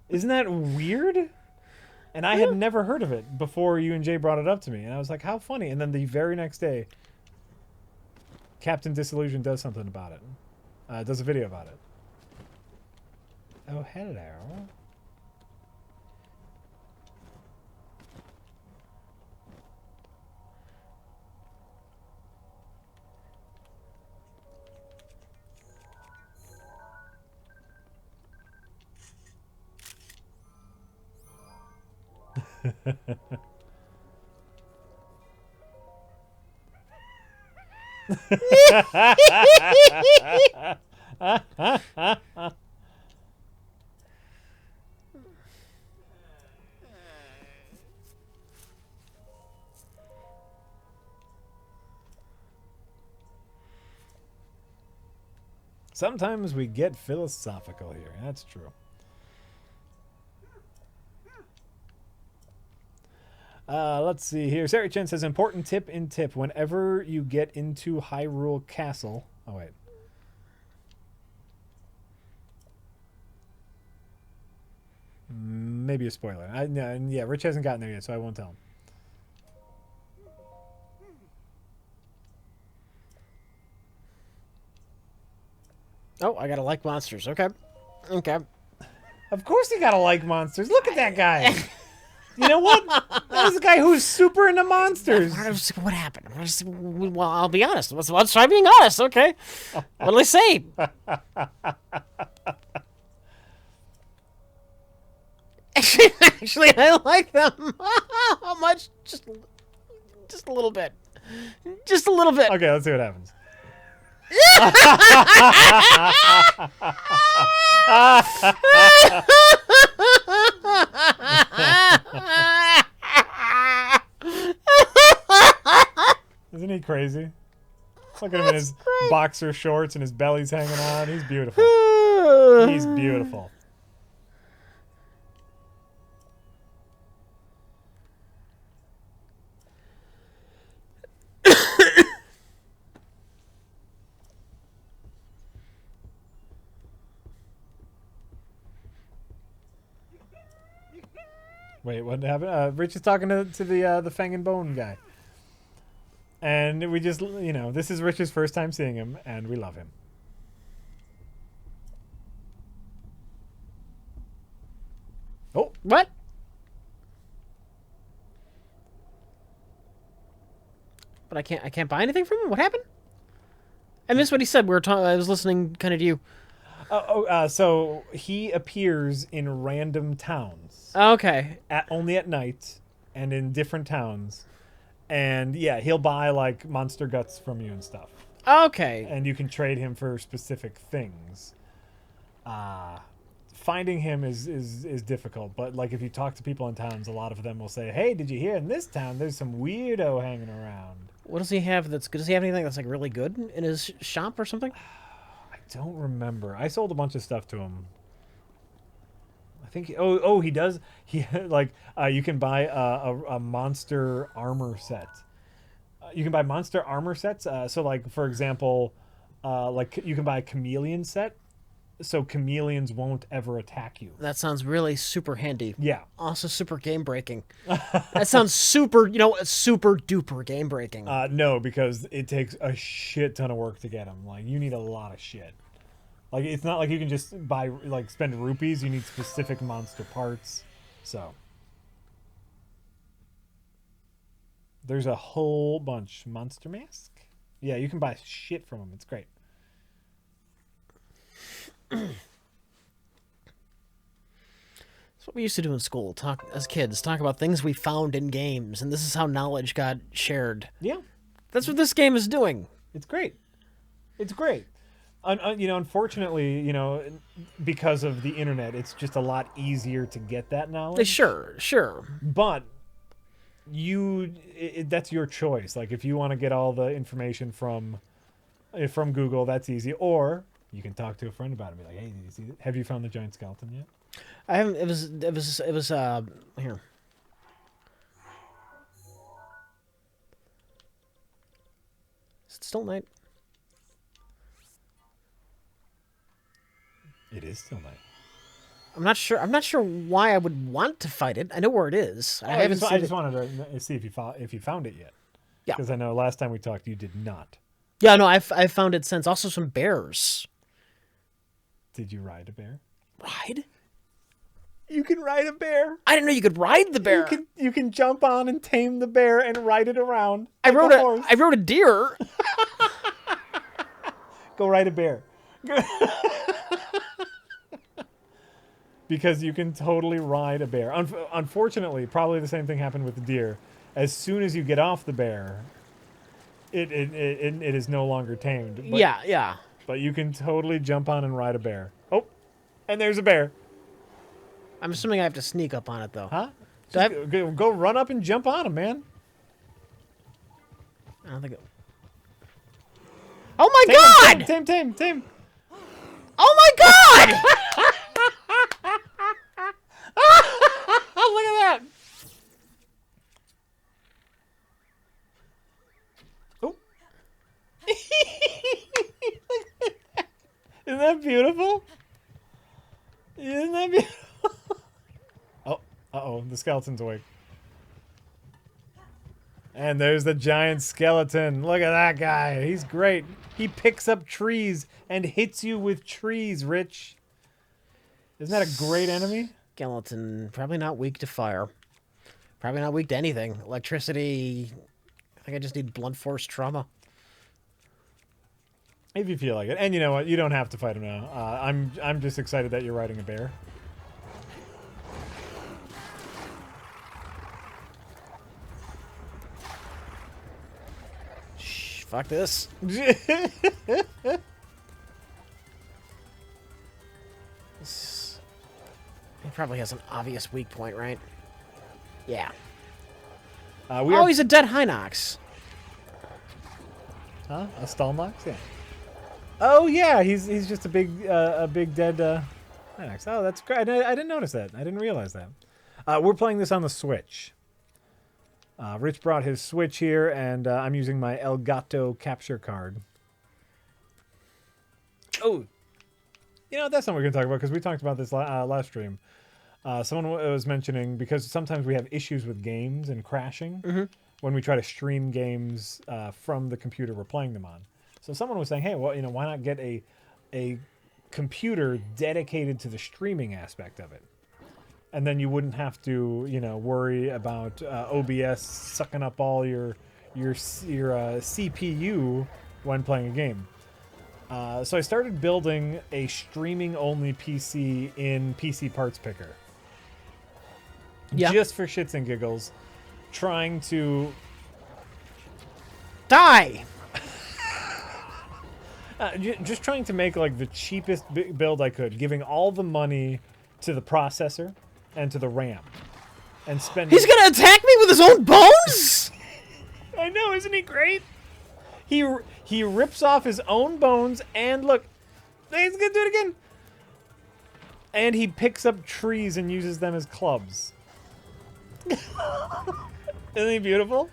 Isn't that weird? And I had never heard of it before you and Jay brought it up to me. And I was like, how funny. And then the very next day, Captain Disillusion does something about it. Does a video about it. Oh, hello. Sometimes we get philosophical here. That's true. Let's see here. Sarah Chen says, important tip in tip. Whenever you get into Hyrule Castle... Oh, wait. Maybe a spoiler. Yeah, Rich hasn't gotten there yet, so I won't tell him. Oh, I gotta like monsters. Okay. Okay. Of course you gotta like monsters. Look at that guy. You know what? That was a guy who's super into monsters. What happened? Well, I'll be honest. Let's try being honest, okay? What did I say? Actually, I like them. How much? Just a little bit. Just a little bit. Okay, let's see what happens. Isn't he crazy? Look at him in his boxer shorts and his belly's hanging out. He's beautiful. He's beautiful. Wait, what happened? Rich is talking to the Fang and Bone guy. And we just, you know, this is Rich's first time seeing him, and we love him. Oh, What? But I can't buy anything from him? What happened? I missed what he said. I was listening kind of to you. So he appears in random towns. Okay. Only at night and in different towns. And yeah, he'll buy like monster guts from you and stuff. Okay. And you can trade him for specific things. Finding him is difficult, but like if you talk to people in towns, a lot of them will say, "Hey, did you hear in this town there's some weirdo hanging around?" What does he have that's good? Does he have anything that's like really good in his shop or something? I don't remember. I sold a bunch of stuff to him. I think he does. He like you can buy a monster armor set. You can buy monster armor sets. So like for example, like you can buy a chameleon set. So chameleons won't ever attack you. That sounds really super handy. Yeah. Also super game breaking. That sounds super, super duper game breaking. No, because it takes a shit ton of work to get them. Like you need a lot of shit. Like it's not like you can just buy like spend rupees. You need specific monster parts. So there's a whole bunch. Monster mask. Yeah, you can buy shit from them. It's great. That's what we used to do in school. Talk as kids. Talk about things we found in games, and this is how knowledge got shared. Yeah, that's what this game is doing. It's great. It's great. Unfortunately, because of the internet, it's just a lot easier to get that knowledge. Sure. But that's your choice. Like if you want to get all the information from Google, that's easy. Or You can talk to a friend about it. Be like, hey, did you see that? Have you found the giant skeleton yet? I haven't. It was here. Is it still night? It is still night. I'm not sure. I'm not sure why I would want to fight it. I know where it is. I haven't. I just wanted to see if you found it yet. Yeah. Because I know last time we talked, you did not. Yeah, no, I've found it since. Also, some bears. Did you ride a bear? Ride? You can ride a bear. I didn't know you could ride the bear. You can jump on and tame the bear and ride it around. I like a horse. rode a deer. Go ride a bear. Because you can totally ride a bear. Unfortunately, probably the same thing happened with the deer. As soon as you get off the bear, it is no longer tamed. But, Yeah. But you can totally jump on and ride a bear. Oh, and there's a bear. I'm assuming I have to sneak up on it though. Huh? Go run up and jump on him, man. I don't think it... Oh my god! Tame. Oh my god! Look at that! Oh. Isn't that beautiful? Isn't that beautiful? Oh, uh-oh, the skeleton's awake. And there's the giant skeleton. Look at that guy. He's great. He picks up trees and hits you with trees, Rich. Isn't that a great enemy? Skeleton, probably not weak to fire. Probably not weak to anything. Electricity. I think I just need blunt force trauma. If you feel like it. And you know what? You don't have to fight him now. I'm just excited that you're riding a bear. Shh, fuck this. He probably has an obvious weak point, right? Yeah. He's a dead Hinox. Huh? A Stalnox? Yeah. Oh yeah, he's just a big dead Hinox. Oh, that's great. I didn't notice that. I didn't realize that. We're playing this on the Switch. Rich brought his Switch here, and I'm using my Elgato capture card. Oh, you know, that's not what we're going to talk about, because we talked about this last stream. Someone was mentioning, because sometimes we have issues with games and crashing when we try to stream games from the computer we're playing them on. So someone was saying, hey, well, you know, why not get a computer dedicated to the streaming aspect of it? And then you wouldn't have to, you know, worry about OBS sucking up all your CPU when playing a game. So I started building a streaming-only PC in PC Parts Picker. Yeah. Just for shits and giggles. Trying to... Die! Just trying to make, like, the cheapest build I could. Giving all the money to the processor and to the RAM. And spending... He's gonna attack me with his own bones?! I know, isn't he great? He rips off his own bones, and look, he's gonna do it again. And he picks up trees and uses them as clubs. Isn't he beautiful?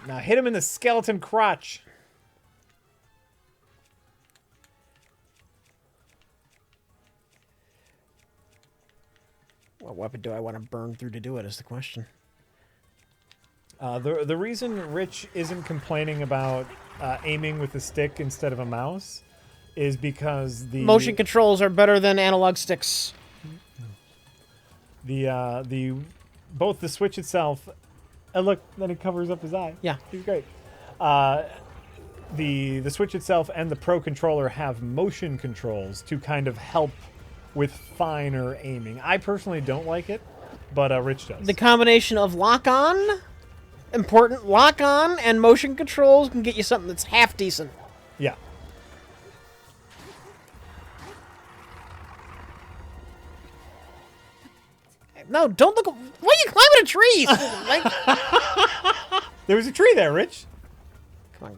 Now hit him in the skeleton crotch. What weapon do I want to burn through to do it is the question. The reason Rich isn't complaining about aiming with a stick instead of a mouse is because the Motion controls are better than analog sticks. Both the Switch itself, and look, then it covers up his eye. Yeah, he's great. The Switch itself and the Pro controller have motion controls to kind of help with finer aiming. I personally don't like it, but Rich does. The combination of lock-on, important lock-on, and motion controls can get you something that's half decent. Yeah. No, don't look. Why are you climbing a tree? Like, There was a tree there, Rich. come on.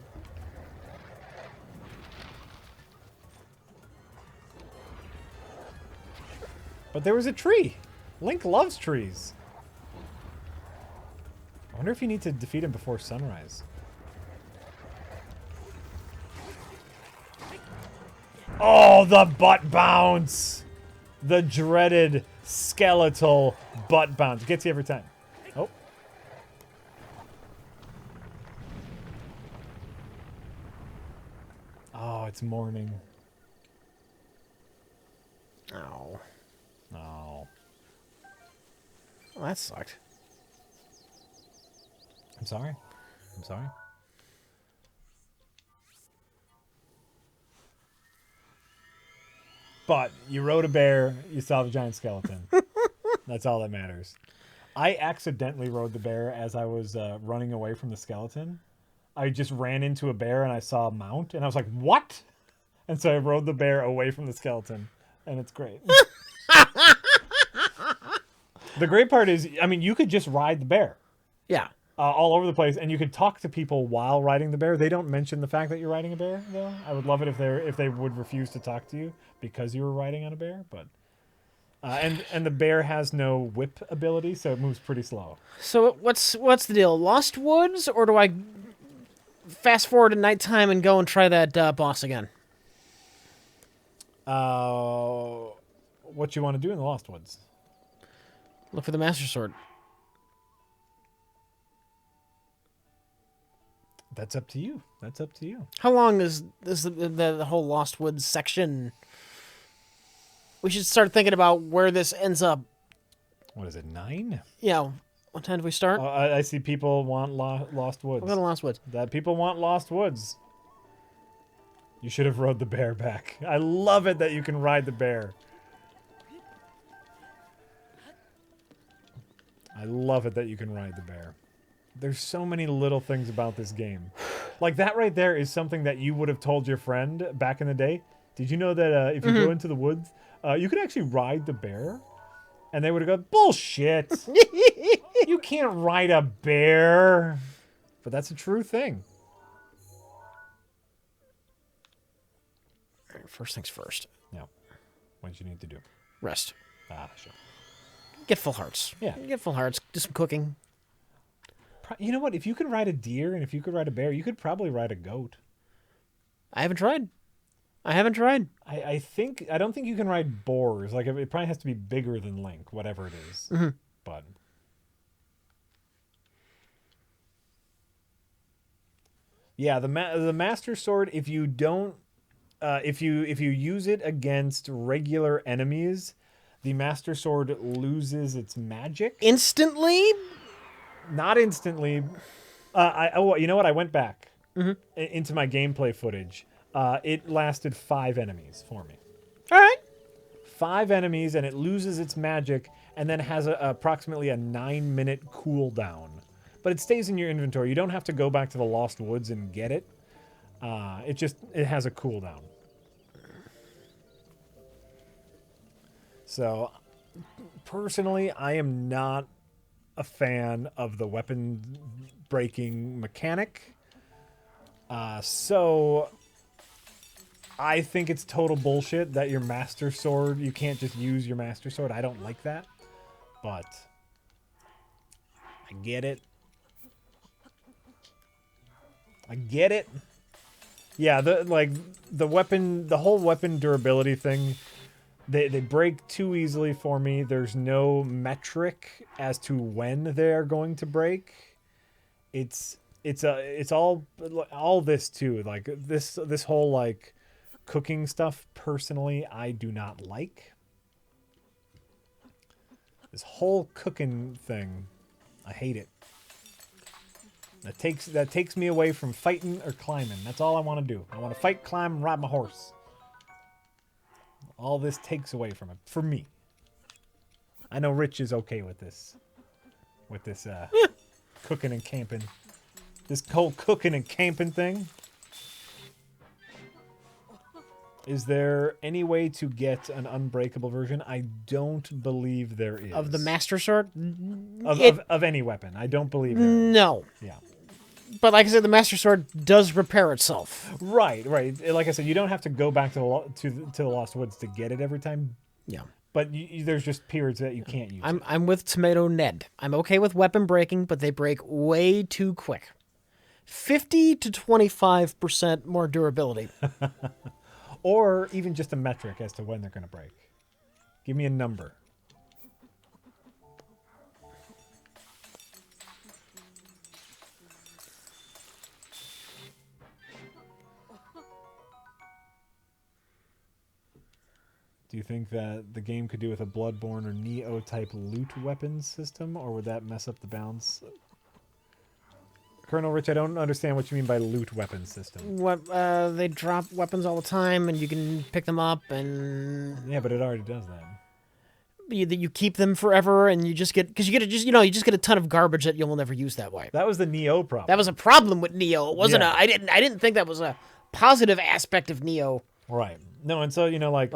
But there was a tree. Link loves trees. I wonder if you need to defeat him before sunrise. Oh, the butt bounce! The dreaded skeletal butt bounce. Gets you every time. Oh. Oh, it's morning. Oh. Oh. Well, that sucked. I'm sorry. I'm sorry. But you rode a bear, you saw the giant skeleton. That's all that matters. I accidentally rode the bear as I was running away from the skeleton. I just ran into a bear and I saw a mount, and I was like, what? And so I rode the bear away from the skeleton, and it's great. The great part is, I mean, you could just ride the bear. Yeah. All over the place, and you could talk to people while riding the bear. They don't mention the fact that you're riding a bear, though. I would love it if they would refuse to talk to you because you were riding on a bear. But and the bear has no whip ability, so it moves pretty slow. So what's the deal? Lost Woods, or do I fast forward to nighttime and go and try that boss again? What you want to do in the Lost Woods? Look for the Master Sword. That's up to you. That's up to you. How long is the whole Lost Woods section? We should start thinking about where this ends up. What is it, 9? Yeah. What time do we start? I see people want Lost Woods. We'll go to Lost Woods. That people want Lost Woods. You should have rode the bear back. I love it that you can ride the bear. I love it that you can ride the bear. There's so many little things about this game. Like that right there is something that you would have told your friend back in the day. Did you know that if you go into the woods, you could actually ride the bear? And they would have gone, bullshit. You can't ride a bear. But that's a true thing. All right, first things first. Yeah. What do you need to do? Rest. Ah, sure. Get full hearts. Yeah. Get full hearts. Do some cooking. You know what? If you could ride a deer and if you could ride a bear, you could probably ride a goat. I haven't tried. I don't think you can ride boars. Like it probably has to be bigger than Link, whatever it is. Mm-hmm. But yeah, the Master Sword. If you don't, if you use it against regular enemies, the Master Sword loses its magic Instantly? Not instantly. You know what? I went back into my gameplay footage. It lasted 5 enemies for me. All right. 5 enemies, and it loses its magic, and then has approximately a 9-minute cooldown. But it stays in your inventory. You don't have to go back to the Lost Woods and get it. It has a cooldown. So, personally, I am not a fan of the weapon breaking mechanic. So I think it's total bullshit that your Master Sword, you can't just use your Master Sword. I don't like that. But I get it. I get it. Yeah, the whole weapon durability thing, they break too easily for me. There's no metric as to when they're going to break. It's all this too. Like this whole like cooking stuff, personally, I do not like. This whole cooking thing, I hate it. That takes me away from fighting or climbing. That's all I want to do. I want to fight, climb, and ride my horse. All this takes away from it for me. I know Rich is okay with this. With this cooking and camping. This whole cooking and camping thing. Is there any way to get an unbreakable version? I don't believe there is. Of the Master Sword? Of any weapon. I don't believe there is. No. Yeah. But like I said, the Master Sword does repair itself. Right. Like I said, you don't have to go back to the Lost Woods to get it every time. Yeah. But there's just periods that you can't use it. I'm with Tomato Ned. I'm okay with weapon breaking, but they break way too quick. 50 to 25% more durability. Or even just a metric as to when they're going to break. Give me a number. Do you think that the game could do with a Bloodborne or Neo-type loot weapons system, or would that mess up the balance? Colonel Rich, I don't understand what you mean by loot weapons system. They drop weapons all the time, and you can pick them up, and Yeah, but it already does that. you keep them forever, and you just get you just get a ton of garbage that you'll never use that way. That was the Neo problem. That was a problem with Neo. It wasn't Yeah. I didn't think that was a positive aspect of Neo. Right. No, and so like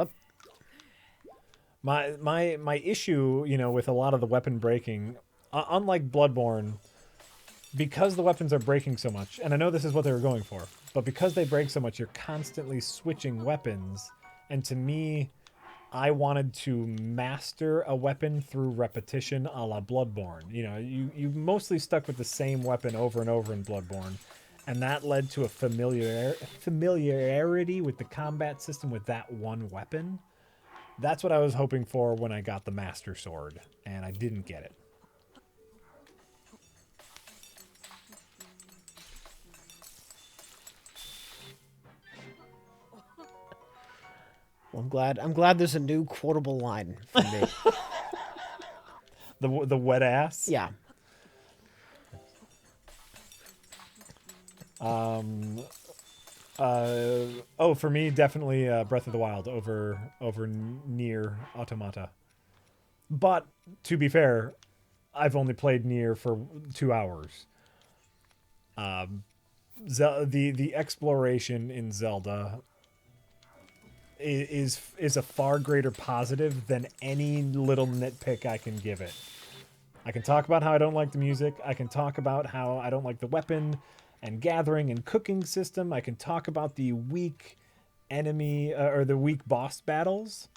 my issue, with a lot of the weapon breaking, unlike Bloodborne, because the weapons are breaking so much, and I know this is what they were going for, but because they break so much, you're constantly switching weapons, and to me, I wanted to master a weapon through repetition a la Bloodborne. You mostly stuck with the same weapon over and over in Bloodborne, and that led to a familiarity with the combat system with that one weapon. That's what I was hoping for when I got the Master Sword, and I didn't get it. Well, I'm glad there's a new quotable line for me. The wet ass? Yeah. For me, definitely Breath of the Wild over Nier Automata. But to be fair, I've only played Nier for 2 hours. The exploration in Zelda is a far greater positive than any little nitpick I can give it. I can talk about how I don't like the music. I can talk about how I don't like the weapon and gathering and cooking system. I can talk about the weak enemy or the weak boss battles.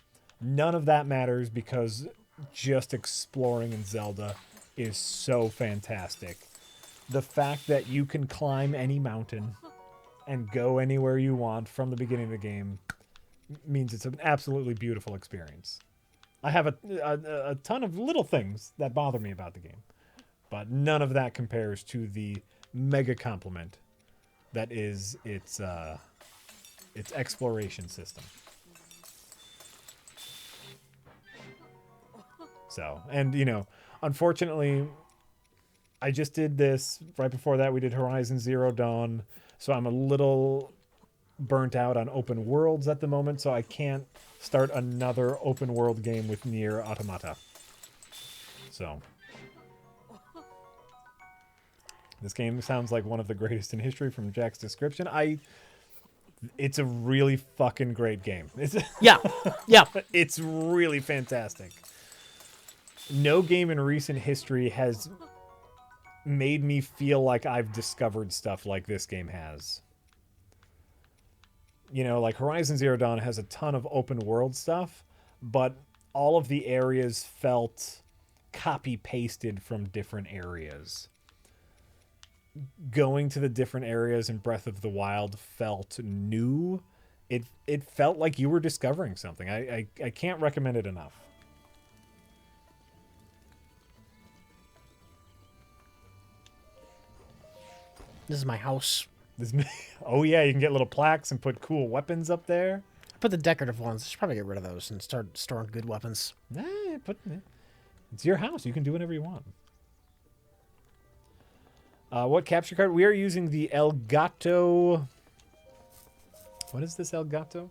None of that matters because just exploring in Zelda is so fantastic. The fact that you can climb any mountain and go anywhere you want from the beginning of the game means it's an absolutely beautiful experience. I have a ton of little things that bother me about the game, but none of that compares to the mega compliment that is its exploration system. So, and unfortunately, I just did this right before that. We did Horizon Zero Dawn, so I'm a little burnt out on open worlds at the moment, so I can't start another open world game with Nier Automata. So this game sounds like one of the greatest in history from Jack's description. It's a really fucking great game. Yeah. It's really fantastic. No game in recent history has made me feel like I've discovered stuff like this game has. Like Horizon Zero Dawn has a ton of open world stuff, but all of the areas felt copy-pasted from different areas. Going to the different areas in Breath of the Wild felt new. It felt like you were discovering something. I can't recommend it enough. This is my house. Oh yeah, you can get little plaques and put cool weapons up there. Put the decorative ones. I should probably get rid of those and start storing good weapons. It's your house. You can do whatever you want. What capture card? We are using the Elgato. What is this Elgato?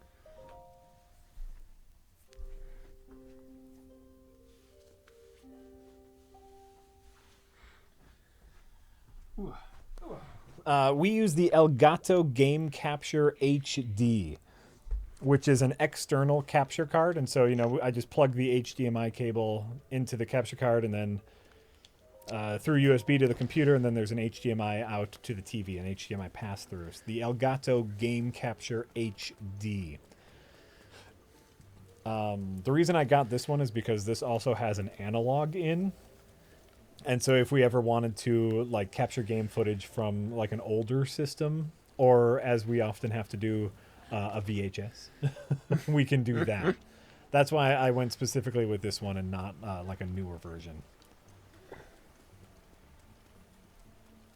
We use the Elgato Game Capture HD. which is an external capture card. And so, I just plug the HDMI cable into the capture card and then through USB to the computer, and then there's an HDMI out to the TV, an HDMI pass-through. It's the Elgato Game Capture HD. The reason I got this one is because this also has an analog in. And so if we ever wanted to like capture game footage from like an older system, or as we often have to do, a VHS, we can do that. That's why I went specifically with this one and not like a newer version.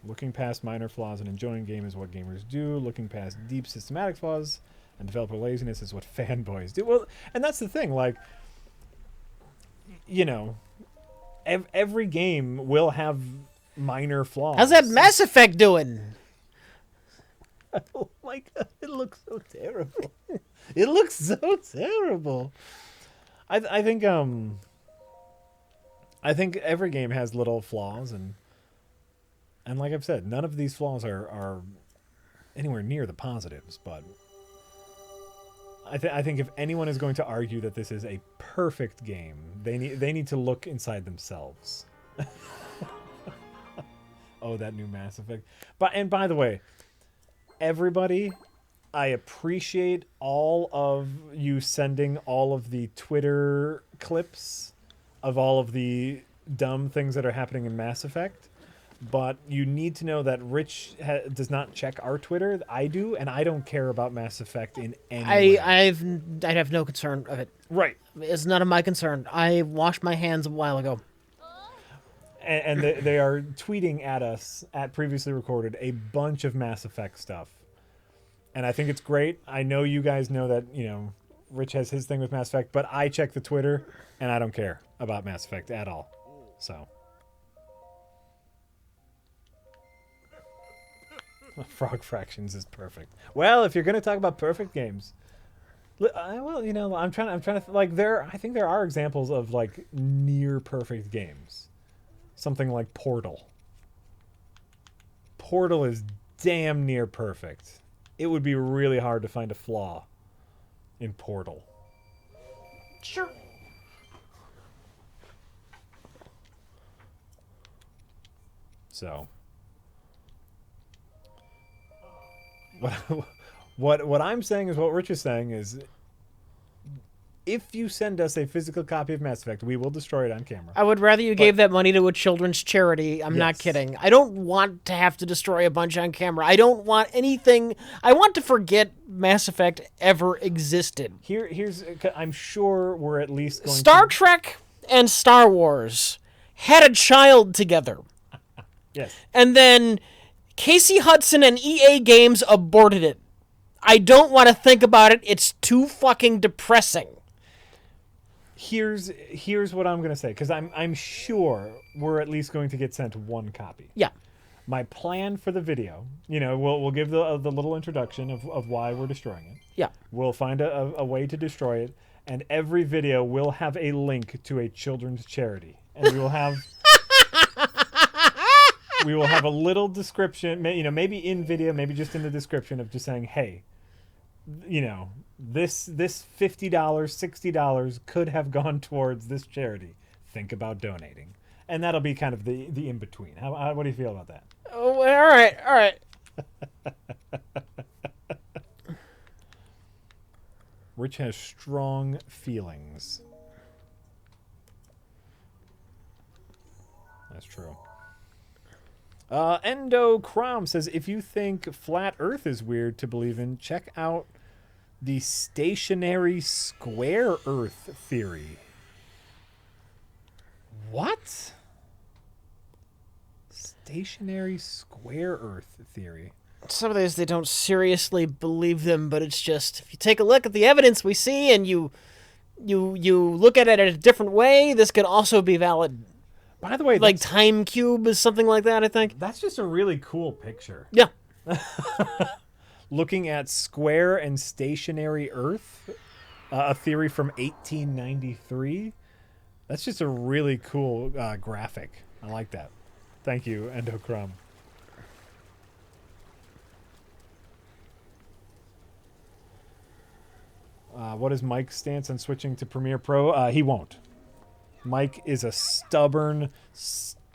Looking past minor flaws and enjoying game is what gamers do. Looking past deep systematic flaws and developer laziness is what fanboys do. Well, and that's the thing. Like, every game will have minor flaws. How's that Mass Effect doing? Oh my god, it looks so terrible. It looks so terrible. I think every game has little flaws, and like I've said, none of these flaws are anywhere near the positives, but I think if anyone is going to argue that this is a perfect game, they need to look inside themselves. Oh, that new Mass Effect. And by the way, everybody, I appreciate all of you sending all of the Twitter clips of all of the dumb things that are happening in Mass Effect. But you need to know that Rich does not check our Twitter. I do, and I don't care about Mass Effect in any way. I'd have no concern of it. Right. It's none of my concern. I washed my hands a while ago. And they are tweeting at us at Previously Recorded a bunch of Mass Effect stuff. And I think it's great. I know you guys know that, Rich has his thing with Mass Effect, but I check the Twitter, and I don't care about Mass Effect at all. So... Frog Fractions is perfect. Well, if you're going to talk about perfect games, I'm trying to like I think there are examples of like near perfect games. Something like Portal. Portal is damn near perfect. It would be really hard to find a flaw in Portal. Sure. So, what I'm saying is what Rich is saying is, if you send us a physical copy of Mass Effect, we will destroy it on camera. I would rather you gave that money to a children's charity. I'm not kidding. I don't want to have to destroy a bunch on camera. I don't want anything. I want to forget Mass Effect ever existed. Here's I'm sure we're at least going Star Trek and Star Wars had a child together. Yes. And then Casey Hudson and EA Games aborted it. I don't want to think about it. It's too fucking depressing. Here's what I'm going to say, because I'm sure we're at least going to get sent one copy. Yeah. My plan for the video, we'll give the little introduction of why we're destroying it. Yeah. We'll find a way to destroy it, and every video will have a link to a children's charity, and we will have a little description, maybe in video, maybe just in the description of just saying, hey, this $50, $60 could have gone towards this charity. Think about donating. And that'll be kind of the in-between. What do you feel about that? Oh, all right. Rich has strong feelings. That's true. Endo Crom says, if you think flat Earth is weird to believe in, check out the stationary square Earth theory. What? Stationary square Earth theory. Some of these, they don't seriously believe them, but it's just, if you take a look at the evidence we see and you look at it in a different way, this could also be valid. By the way, like Time Cube is something like that, I think. That's just a really cool picture. Yeah. Looking at square and stationary Earth, a theory from 1893. That's just a really cool graphic. I like that. Thank you, Endo Crumb. What is Mike's stance on switching to Premiere Pro? He won't. Mike is a stubborn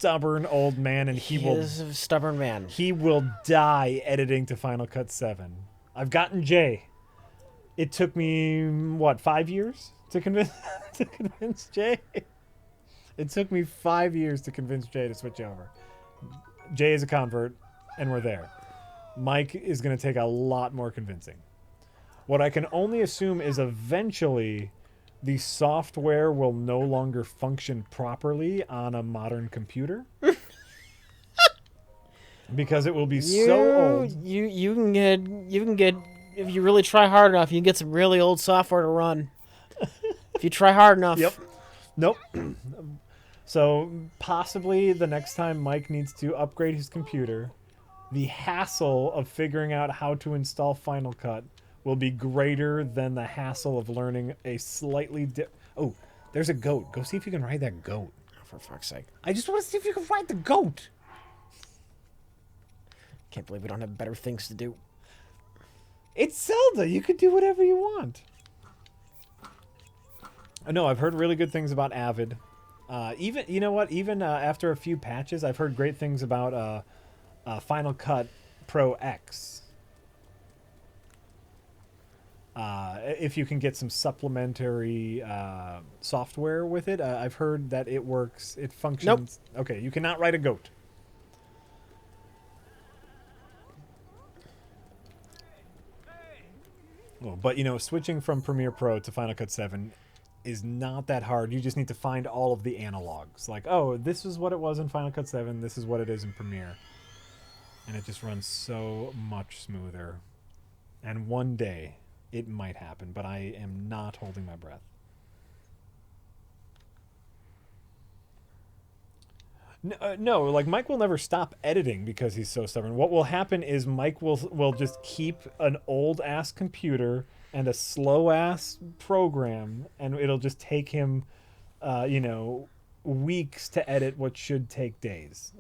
old man, and He is a stubborn man. he will die editing to Final Cut 7. I've gotten Jay. It took me, what, 5 years to convince to convince Jay? It took me 5 years to convince Jay to switch over. Jay is a convert, and we're there. Mike is going to take a lot more convincing. What I can only assume is eventually the software will no longer function properly on a modern computer. Because it will be so old. You can get if you really try hard enough, you can get some really old software to run. If you try hard enough. Yep. Nope. So possibly the next time Mike needs to upgrade his computer, the hassle of figuring out how to install Final Cut will be greater than the hassle of learning a slightly Oh, there's a goat. Go see if you can ride that goat. For fuck's sake. I just want to see if you can ride the goat. Can't believe we don't have better things to do. It's Zelda. You could do whatever you want. No, I've heard really good things about Avid. Even you know what? Even after a few patches, I've heard great things about Final Cut Pro X. If you can get some supplementary software with it, I've heard that it works. It functions. Nope. Okay, you cannot ride a goat. Well, but you know, switching from Premiere Pro to Final Cut 7 is not that hard. You just need to find all of the analogs. Like, oh, this is what it was in Final Cut 7. This is what it is in Premiere. And it just runs so much smoother. And one day, it might happen, but I am not holding my breath. No, like Mike will never stop editing because he's so stubborn. What will happen is Mike will just keep an old ass computer and a slow ass program, and it'll just take him, weeks to edit what should take days,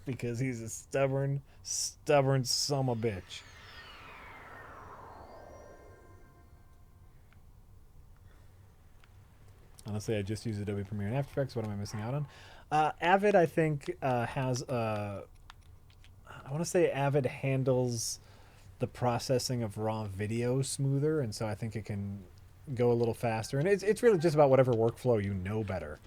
because he's a stubborn son of a bitch. Honestly, I just use Adobe Premiere and After Effects. What am I missing out on? Avid, I think, has I want to say Avid handles the processing of raw video smoother, and so I think it can go a little faster. And it's really just about whatever workflow you know better.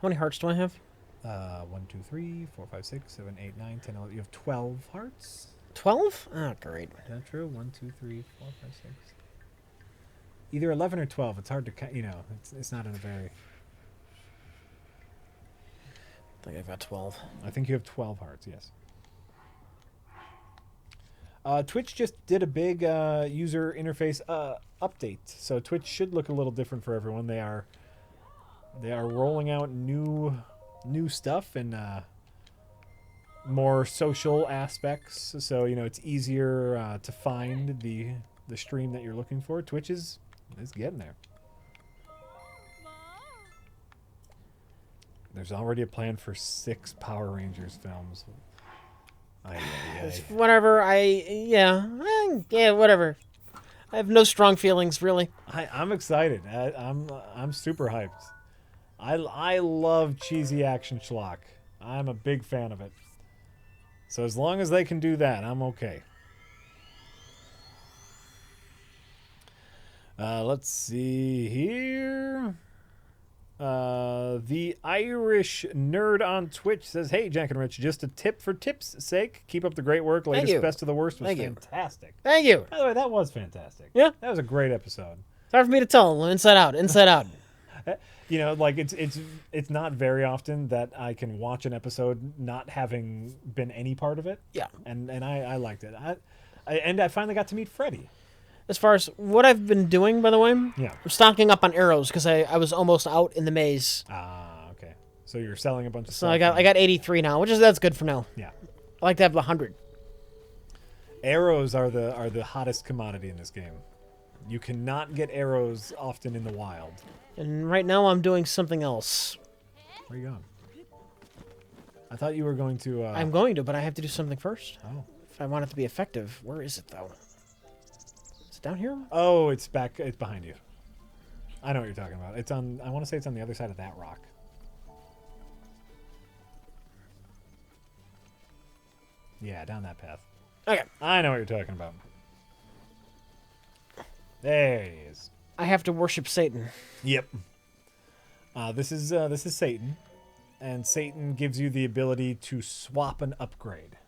How many hearts do I have? 1, 2, 3, 4, 5, 6, 7, 8, 9, 10, 11. You have 12 hearts. 12? Oh, great. Is that true? 1, 2, 3, 4, 5, 6. Either 11 or 12. It's hard to, it's not in a very... I think I've got 12. I think you have 12 hearts, yes. Twitch just did a big user interface update, so Twitch should look a little different for everyone. They are rolling out new stuff and more social aspects, so it's easier to find the stream that you're looking for. Twitch is getting there. There's already a plan for 6 Power Rangers films. Whatever. Whatever. I have no strong feelings, really. I'm excited. I'm super hyped. I love cheesy action schlock. I'm a big fan of it. So as long as they can do that, I'm okay. Let's see here. The Irish nerd on Twitch says, "Hey, Jack and Rich, just a tip for tips' sake. Keep up the great work. Latest Best of the Worst was fantastic." Thank you. By the way, that was fantastic. Yeah. That was a great episode. It's hard for me to tell. Inside out. Inside out. It's not very often that I can watch an episode not having been any part of it. Yeah. And I liked it. I finally got to meet Freddie. As far as what I've been doing, by the way, yeah, I'm stocking up on arrows because I was almost out in the maze. Ah, okay. So you're selling a bunch of stuff. So I got 83 now, that's good for now. Yeah. I like to have 100. Arrows are the hottest commodity in this game. You cannot get arrows often in the wild. And right now I'm doing something else. Where are you going? I thought you were going to... I'm going to, but I have to do something first. Oh. If I want it to be effective. Where is it, though? Is it down here? Oh, it's back. It's behind you. I know what you're talking about. It's on. I want to say it's on the other side of that rock. Yeah, down that path. Okay. I know what you're talking about. There he is. I have to worship Satan. Yep. This is Satan, and Satan gives you the ability to swap an upgrade.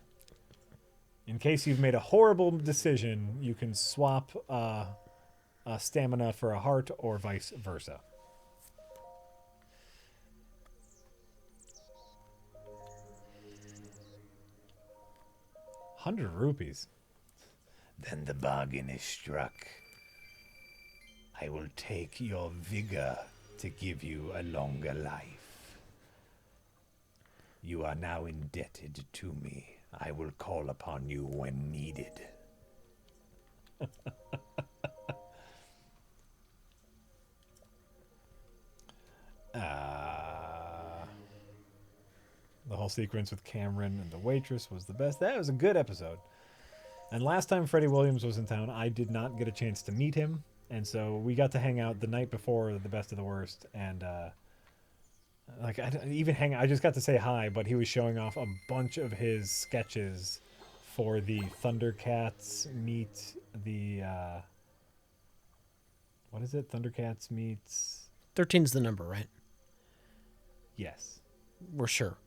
In case you've made a horrible decision, you can swap stamina for a heart, or vice versa. ₹100. Then the bargain is struck. I will take your vigor to give you a longer life. You are now indebted to me. I will call upon you when needed. The whole sequence with Cameron and the waitress was the best. That was a good episode. And last time Freddie Williams was in town, I did not get a chance to meet him. And so we got to hang out the night before the best of the worst. And I didn't even hang out. I just got to say hi, but he was showing off a bunch of his sketches for the Thundercats meet the... what is it? Thundercats meets... 13's the number, right? Yes. We're sure.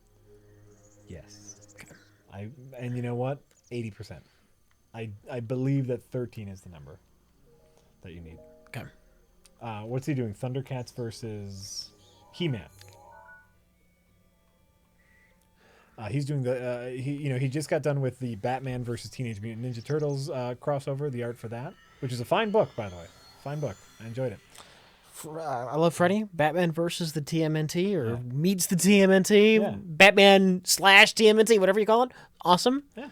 Yes. Okay. And you know what? 80%. I believe that 13 is the number that you need. Okay. What's he doing? Thundercats versus He-Man. He's doing the he just got done with the Batman versus Teenage Mutant Ninja Turtles crossover, the art for that, which is a fine book, by the way. Fine book. I enjoyed it. I love Freddy. Batman versus the TMNT, or meets the TMNT. Yeah. Batman / TMNT, whatever you call it. Awesome. Yeah.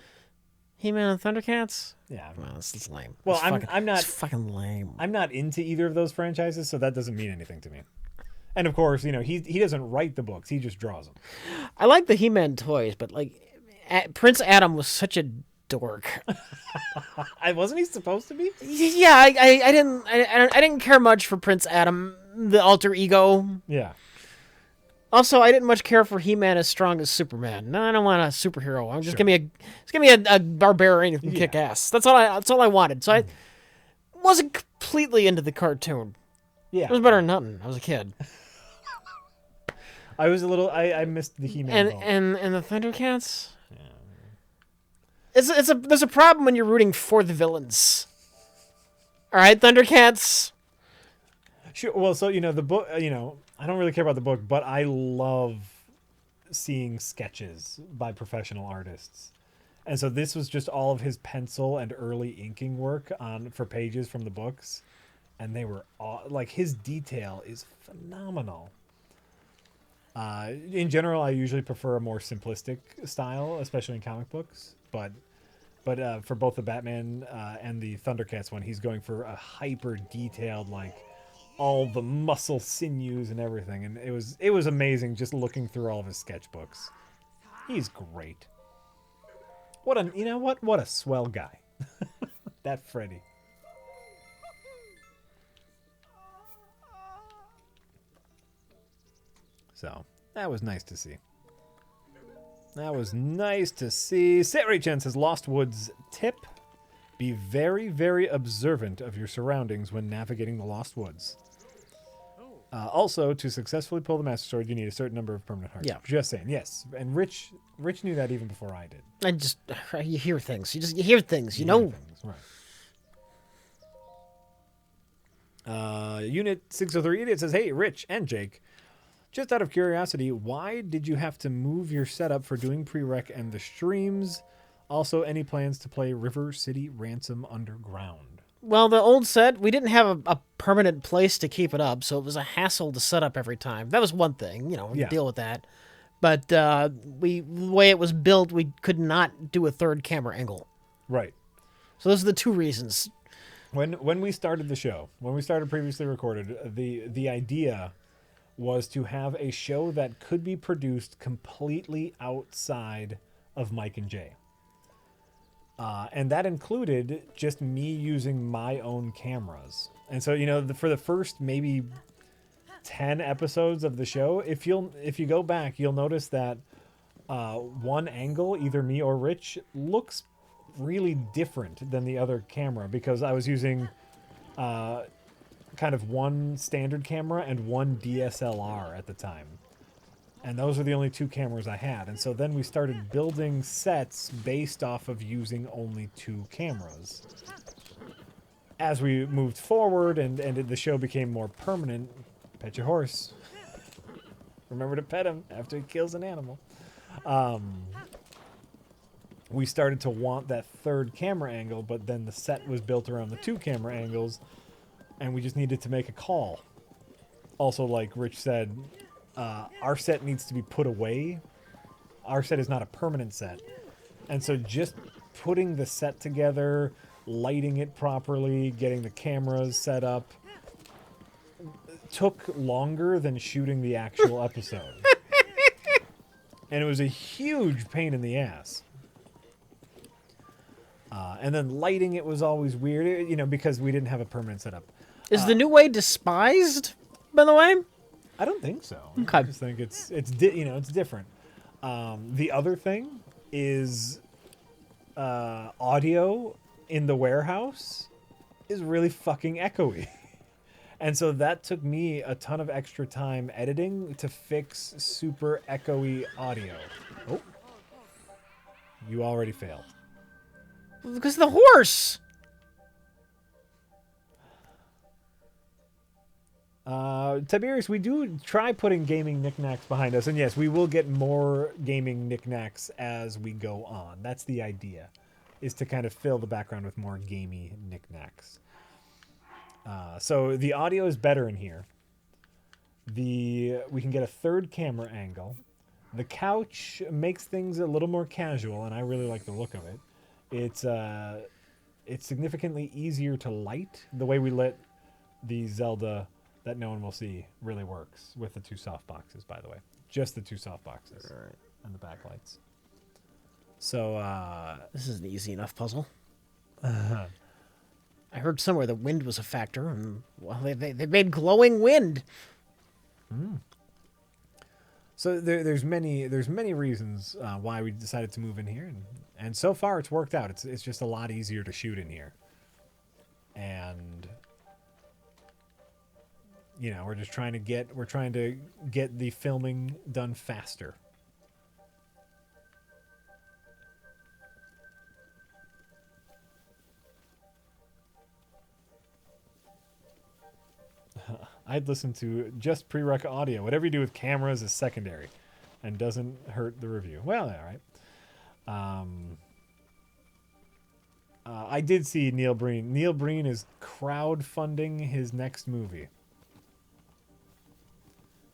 He-Man and Thundercats. Yeah. Well, it's lame. Well, I'm not. It's fucking lame. I'm not into either of those franchises, so that doesn't mean anything to me. And of course, he doesn't write the books; he just draws them. I like the He-Man toys, but Prince Adam was such a dork. Wasn't he supposed to be? Yeah, I didn't care much for Prince Adam, the alter ego. Yeah. Also, I didn't much care for He-Man as strong as Superman. No, I don't want a superhero. Just give me a barbarian who can kick ass. That's all I wanted. So I wasn't completely into the cartoon. Yeah. It was better than nothing. I was a kid. I was a little. I missed the He-Man. And the Thundercats. Yeah. There's a problem when you're rooting for the villains. All right, Thundercats. Sure. Well, so the book. I don't really care about the book, but I love seeing sketches by professional artists. And so this was just all of his pencil and early inking work for pages from the books. And they were his detail is phenomenal. In general, I usually prefer a more simplistic style, especially in comic books. But for both the Batman and the Thundercats one, he's going for a hyper detailed, all the muscle sinews and everything, and it was amazing just looking through all of his sketchbooks. He's great. What a swell guy. That Freddy. So that was nice to see. Sarah Chen says, Lost Woods tip: be very, very observant of your surroundings when navigating the Lost Woods. Also, to successfully pull the Master Sword, you need a certain number of permanent hearts. Yeah. Just saying, yes. And Rich knew that even before I did. You hear things. You hear things. You know. Things, right. Unit 603 Idiot says, hey, Rich and Jake, just out of curiosity, why did you have to move your setup for doing prereq and the streams? Also, any plans to play River City Ransom Underground? Well, the old set, we didn't have a permanent place to keep it up, so it was a hassle to set up every time. That was one thing, we could deal with that. But the way it was built, we could not do a third camera angle. Right. So those are the two reasons. When we started the show, when we started previously recorded, the idea was to have a show that could be produced completely outside of Mike and Jay. And that included just me using my own cameras. And so, for the first maybe 10 episodes of the show, if you go back, you'll notice that one angle, either me or Rich, looks really different than the other camera because I was using kind of one standard camera and one DSLR at the time. And those are the only two cameras I had. And so then we started building sets based off of using only two cameras. As we moved forward and the show became more permanent, pet your horse. Remember to pet him after he kills an animal. We started to want that third camera angle, but then the set was built around the two camera angles, and we just needed to make a call. Also, like Rich said, our set needs to be put away. Our set is not a permanent set. And so just putting the set together, lighting it properly, getting the cameras set up, took longer than shooting the actual episode. And it was a huge pain in the ass. And then lighting it was always weird, because we didn't have a permanent setup. Is the new way despised, by the way? I don't think so. Okay. I just think it's different. The other thing is audio in the warehouse is really fucking echoey. And so that took me a ton of extra time editing to fix super echoey audio. Oh. You already failed. Because of the horse. Tiberius, we do try putting gaming knickknacks behind us, and yes, we will get more gaming knickknacks as we go on. That's the idea, is to kind of fill the background with more gamey knickknacks. So the audio is better in here. We can get a third camera angle. The couch makes things a little more casual, and I really like the look of it. It's significantly easier to light. The way we lit the Zelda that no one will see really works with the two soft boxes, by the way. Just the two soft boxes. All right. And the backlights. So, this is an easy enough puzzle. I heard somewhere the wind was a factor, and well, they made glowing wind. So there's many reasons why we decided to move in here, and so far it's worked out. It's just a lot easier to shoot in here, and we're trying to get the filming done faster. I'd listen to just prereq audio. Whatever you do with cameras is secondary and doesn't hurt the review. Well, all right. I did see Neil Breen. Neil Breen is crowdfunding his next movie,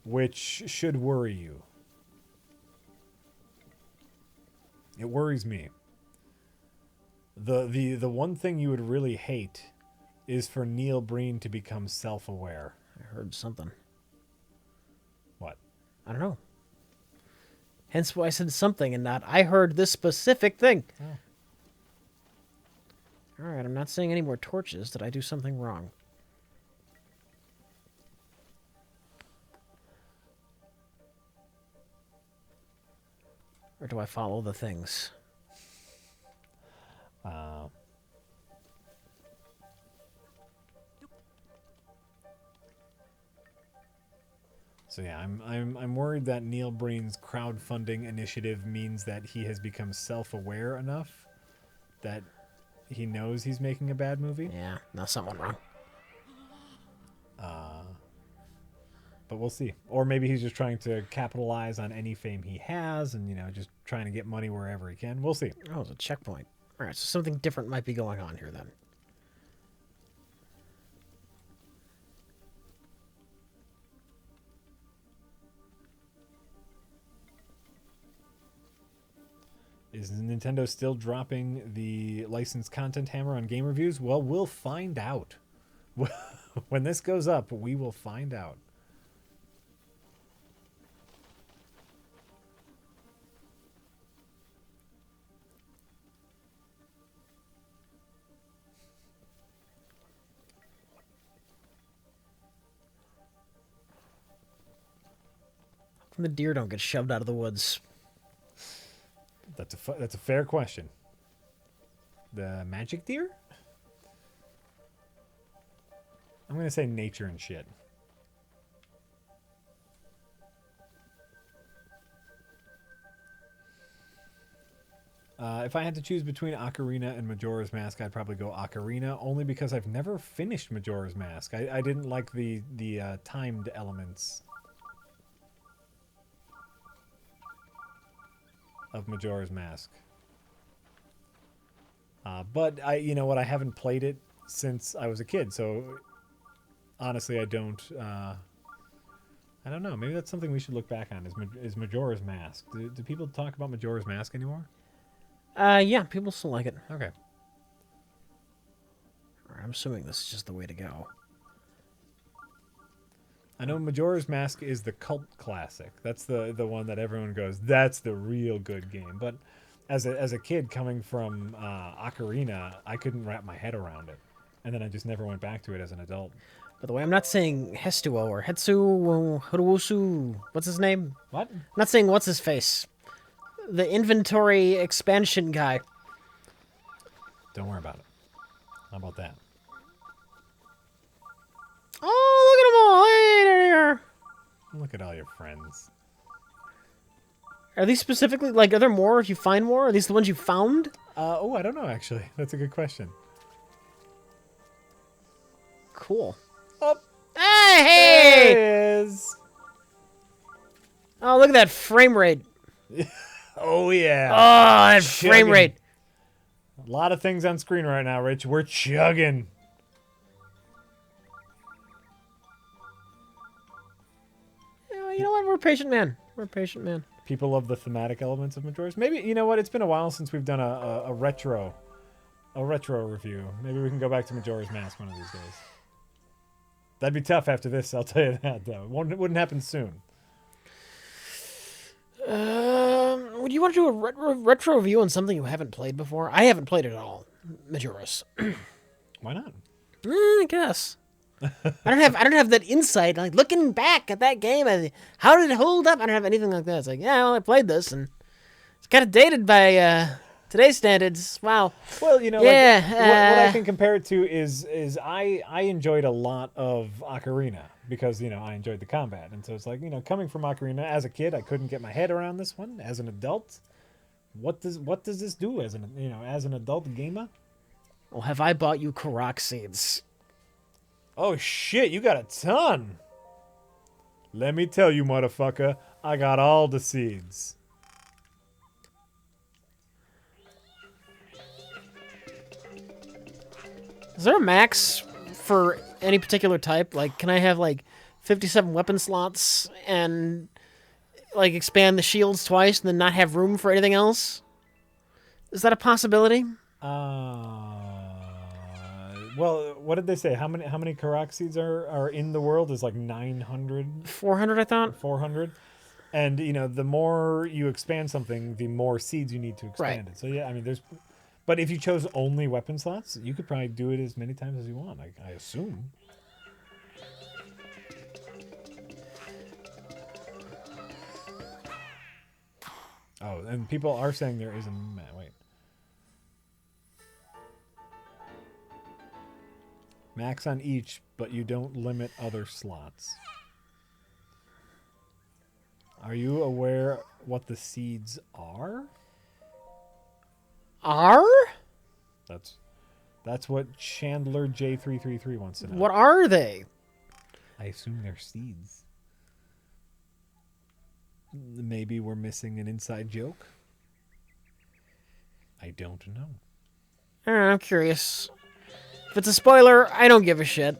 which should worry you. It worries me. The one thing you would really hate is for Neil Breen to become self-aware. I heard something. What? I don't know. Hence why I said something and not, I heard this specific thing. Oh. All right, I'm not seeing any more torches. Did I do something wrong? Or do I follow the things? So yeah, I'm worried that Neil Breen's crowdfunding initiative means that he has become self-aware enough that he knows he's making a bad movie. Yeah, no, something wrong. But we'll see. Or maybe he's just trying to capitalize on any fame he has and, just trying to get money wherever he can. We'll see. Oh, it's a checkpoint. All right, so something different might be going on here then. Is Nintendo still dropping the licensed content hammer on game reviews? Well, we'll find out. When this goes up, we will find out. The deer don't get shoved out of the woods. That's a fair question. The magic deer? I'm gonna say nature and shit. If I had to choose between Ocarina and Majora's Mask, I'd probably go Ocarina, only because I've never finished Majora's Mask. I didn't like the timed elements of Majora's Mask. But you know what? I haven't played it since I was a kid, so honestly, I don't know. Maybe that's something we should look back on. Is Majora's Mask? Do people talk about Majora's Mask anymore? Yeah, people still like it. Okay. All right, I'm assuming this is just the way to go. I know Majora's Mask is the cult classic. That's the one that everyone goes, that's the real good game. But as a kid coming from Ocarina, I couldn't wrap my head around it. And then I just never went back to it as an adult. By the way, I'm not saying Hestuo or Hetsu Hiruosu. What's his name? What? I'm not saying what's his face. The inventory expansion guy. Don't worry about it. How about that? Oh, look at them all! Hey, there. Look at all your friends. Are these specifically, like, are there more if you find more? Are these the ones you found? I don't know, actually. That's a good question. Cool. Oh, Hey! there it is. Oh, look at that frame rate. Oh, yeah. Oh, that frame Chugging. rate. A lot of things on screen right now, Rich. We're chugging. Yeah, you know what? We're a patient man. We're a patient man. People love the thematic elements of Majora's. Maybe, you know what? It's been a while since we've done a retro review. Maybe we can go back to Majora's Mask one of these days. That'd be tough after this, I'll tell you that, though. It wouldn't happen soon. Would you want to do a retro review on something you haven't played before? I haven't played it at all. Majora's. Why not? I guess. I don't have that insight. Like looking back at that game, how did it hold up? I don't have anything like that. It's like, yeah, well, I played this, and it's kind of dated by today's standards. Wow. Well, you know, Yeah, like, what I can compare it to is I enjoyed a lot of Ocarina because, you know, I enjoyed the combat. And so it's like, you know, coming from Ocarina as a kid, I couldn't get my head around this one. As an adult, what does this do as an adult gamer? Well, have I bought you Korok seeds? Oh shit, you got a ton. Let me tell you, motherfucker, I got all the seeds. Is there a max for any particular type? Like, can I have like 57 weapon slots and like expand the shields twice and then not have room for anything else? Is that a possibility? Well, what did they say? How many Korok seeds are in the world? Is like 900? 400, I thought. 400. And, you know, the more you expand something, the more seeds you need to expand it. So, yeah, I mean, but if you chose only weapon slots, you could probably do it as many times as you want, I assume. Oh, and people are saying there is a... Wait. Max on each, but you don't limit other slots. Are you aware what the seeds are? That's what Chandler J333 wants to know. What are they? I assume they're seeds. Maybe we're missing an inside joke. I don't know. I don't know, I'm curious. If it's a spoiler, I don't give a shit.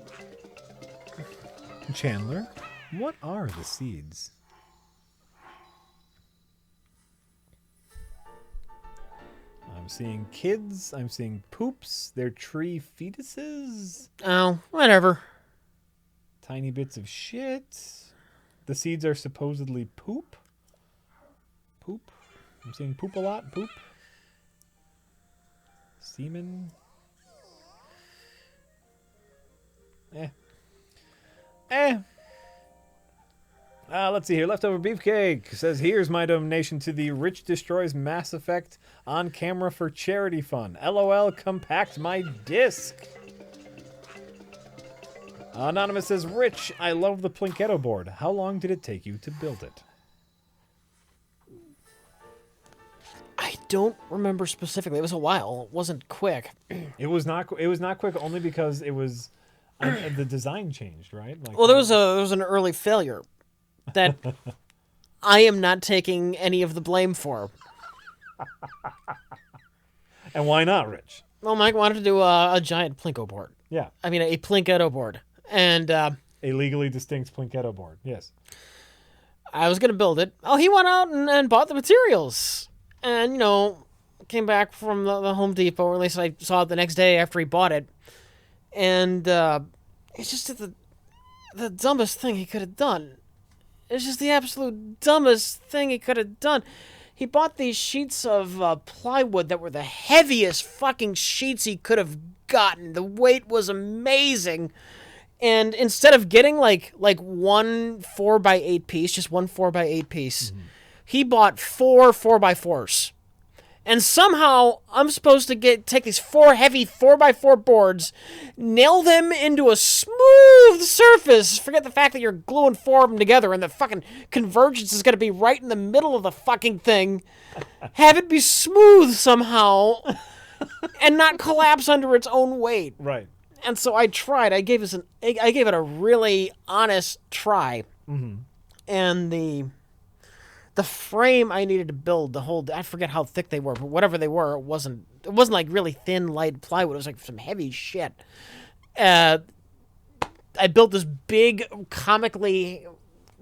Chandler, what are the seeds? I'm seeing kids. I'm seeing poops. They're tree fetuses. Oh, whatever. Tiny bits of shit. The seeds are supposedly poop. Poop. I'm seeing poop a lot. Poop. Semen. Let's see here. Leftover Beefcake says, here's my donation to the Rich Destroys Mass Effect on camera for charity fund. LOL, compact my disc. Anonymous says, Rich, I love the Plinketto board. How long did it take you to build it? I don't remember specifically. It was a while. It wasn't quick. It was not quick only because it was the design changed, right? Like, Well, there was an early failure that I am not taking any of the blame for. And why not, Rich? Well, Mike wanted to do a giant Plinko board. Yeah. I mean, a Plinketto board. And A legally distinct Plinketto board, yes. I was going to build it. Oh, he went out and bought the materials. And, you know, came back from the Home Depot, or at least I saw it the next day after he bought it. And it's just the dumbest thing he could have done. It's just the absolute dumbest thing he could have done. He bought these sheets of plywood that were the heaviest fucking sheets he could have gotten. The weight was amazing. And instead of getting like one 4x8 piece, just one 4x8 piece, he bought four 4x4s. And somehow I'm supposed to take these four heavy 4x4 boards, nail them into a smooth surface. Forget the fact that you're gluing four of them together and the fucking convergence is going to be right in the middle of the fucking thing. Have it be smooth somehow and not collapse under its own weight. Right. And so I tried. I gave it a really honest try. Mm-hmm. And the frame I needed to build, I forget how thick they were, but whatever they were, it wasn't like really thin, light plywood. It was like some heavy shit. I built this big, comically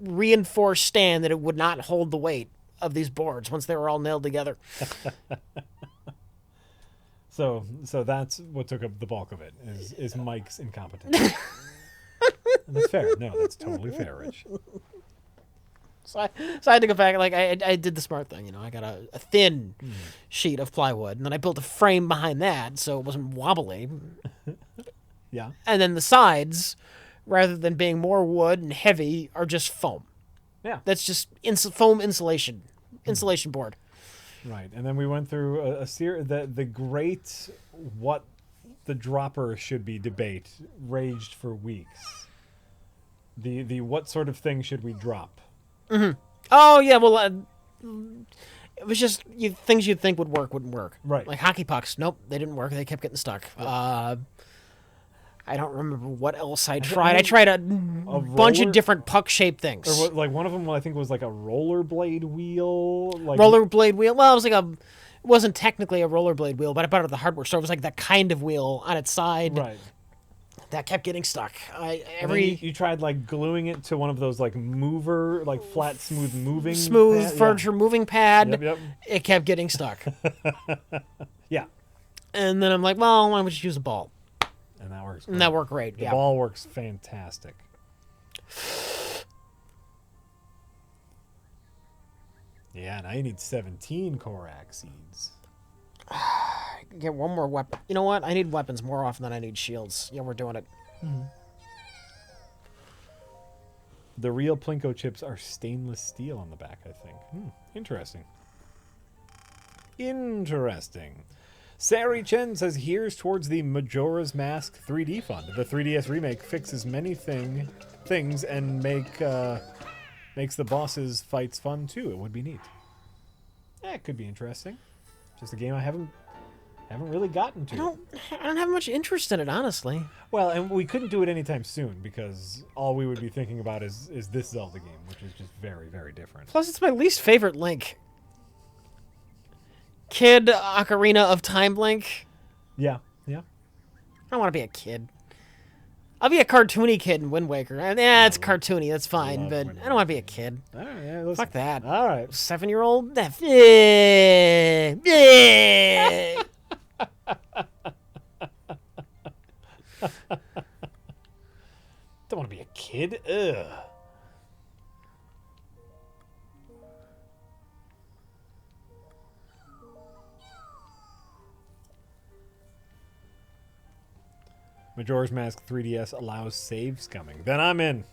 reinforced stand that it would not hold the weight of these boards once they were all nailed together. So that's what took up the bulk of it, is Mike's incompetence. And that's fair. No, that's totally fair, Rich. So I had to go back. Like I did the smart thing, you know. I got a thin sheet of plywood, and then I built a frame behind that, so it wasn't wobbly. Yeah. And then the sides, rather than being more wood and heavy, are just foam. Yeah. That's just foam insulation board. Right. And then we went through a series. The great what the dropper should be debate raged for weeks. The what sort of thing should we drop? Mm-hmm. Oh yeah, well, it was just things you'd think would work wouldn't work. Right. Like hockey pucks. Nope, they didn't work. They kept getting stuck. I don't remember what else I tried. I tried a bunch of different puck-shaped things. Or like one of them, I think, was like a rollerblade wheel. Like rollerblade wheel. Well, it was like it wasn't technically a rollerblade wheel, but I bought it at the hardware store. It was like that kind of wheel on its side. Right. That kept getting stuck. You tried like gluing it to one of those like mover, like flat, smooth furniture moving pad. Yep. It kept getting stuck. Yeah. And then I'm like, well, why don't we just use a ball? And that works. And that worked great. The ball works fantastic. Yeah, now you need 17 Korak seeds. Get one more weapon. You know what? I need weapons more often than I need shields. Yeah, we're doing it. Mm-hmm. The real Plinko chips are stainless steel on the back, I think. Interesting. Interesting. Sari Chen says, here's towards the Majora's Mask 3D fund. The 3DS remake fixes many things and makes the bosses' fights fun too. It would be neat. Yeah, it could be interesting. Just a game I haven't really gotten to. I don't have much interest in it, honestly. Well, and we couldn't do it anytime soon because all we would be thinking about is this Zelda game, which is just very, very different. Plus, it's my least favorite Link. Kid Ocarina of Time Link. Yeah. I don't want to be a kid. I'll be a cartoony kid in Wind Waker. It's cartoony, that's fine, but I don't want to be a kid. All right, yeah, fuck that. All right. 7-year-old? Don't want to be a kid? Ugh. Majora's Mask 3DS allows save scumming. Then I'm in.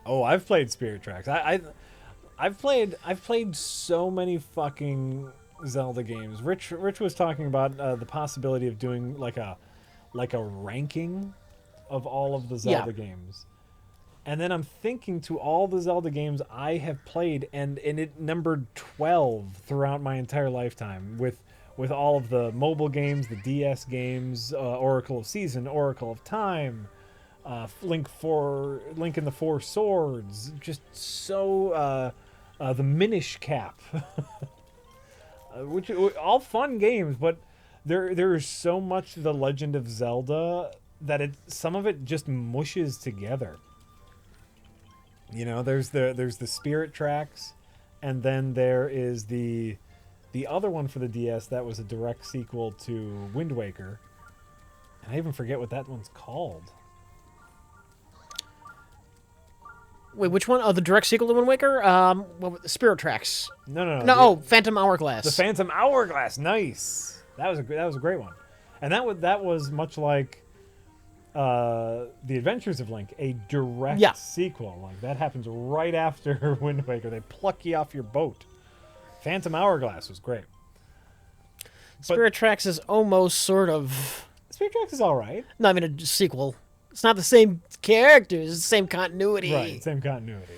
Oh, I've played Spirit Tracks. I've played so many fucking Zelda games. Rich was talking about the possibility of doing like a ranking of all of the Zelda games. And then I'm thinking to all the Zelda games I have played, and it numbered 12 throughout my entire lifetime with all of the mobile games, the DS games, Oracle of Season, Oracle of Time, Link in the Four Swords, just so the Minish Cap, which all fun games, but there is so much The Legend of Zelda that some of it just mushes together. You know, there's the Spirit Tracks, and then there is the other one for the DS that was a direct sequel to Wind Waker. And I even forget what that one's called. Wait, which one? Oh, the direct sequel to Wind Waker? Spirit Tracks. No. Phantom Hourglass. The Phantom Hourglass. Nice. That was a great one. And that was much like The Adventures of Link, a direct sequel. Like that happens right after Wind Waker. They pluck you off your boat. Phantom Hourglass was great. Spirit Tracks is almost sort of... Spirit Tracks is all right. No, I mean a sequel. It's not the same characters, it's the same continuity. Right, same continuity.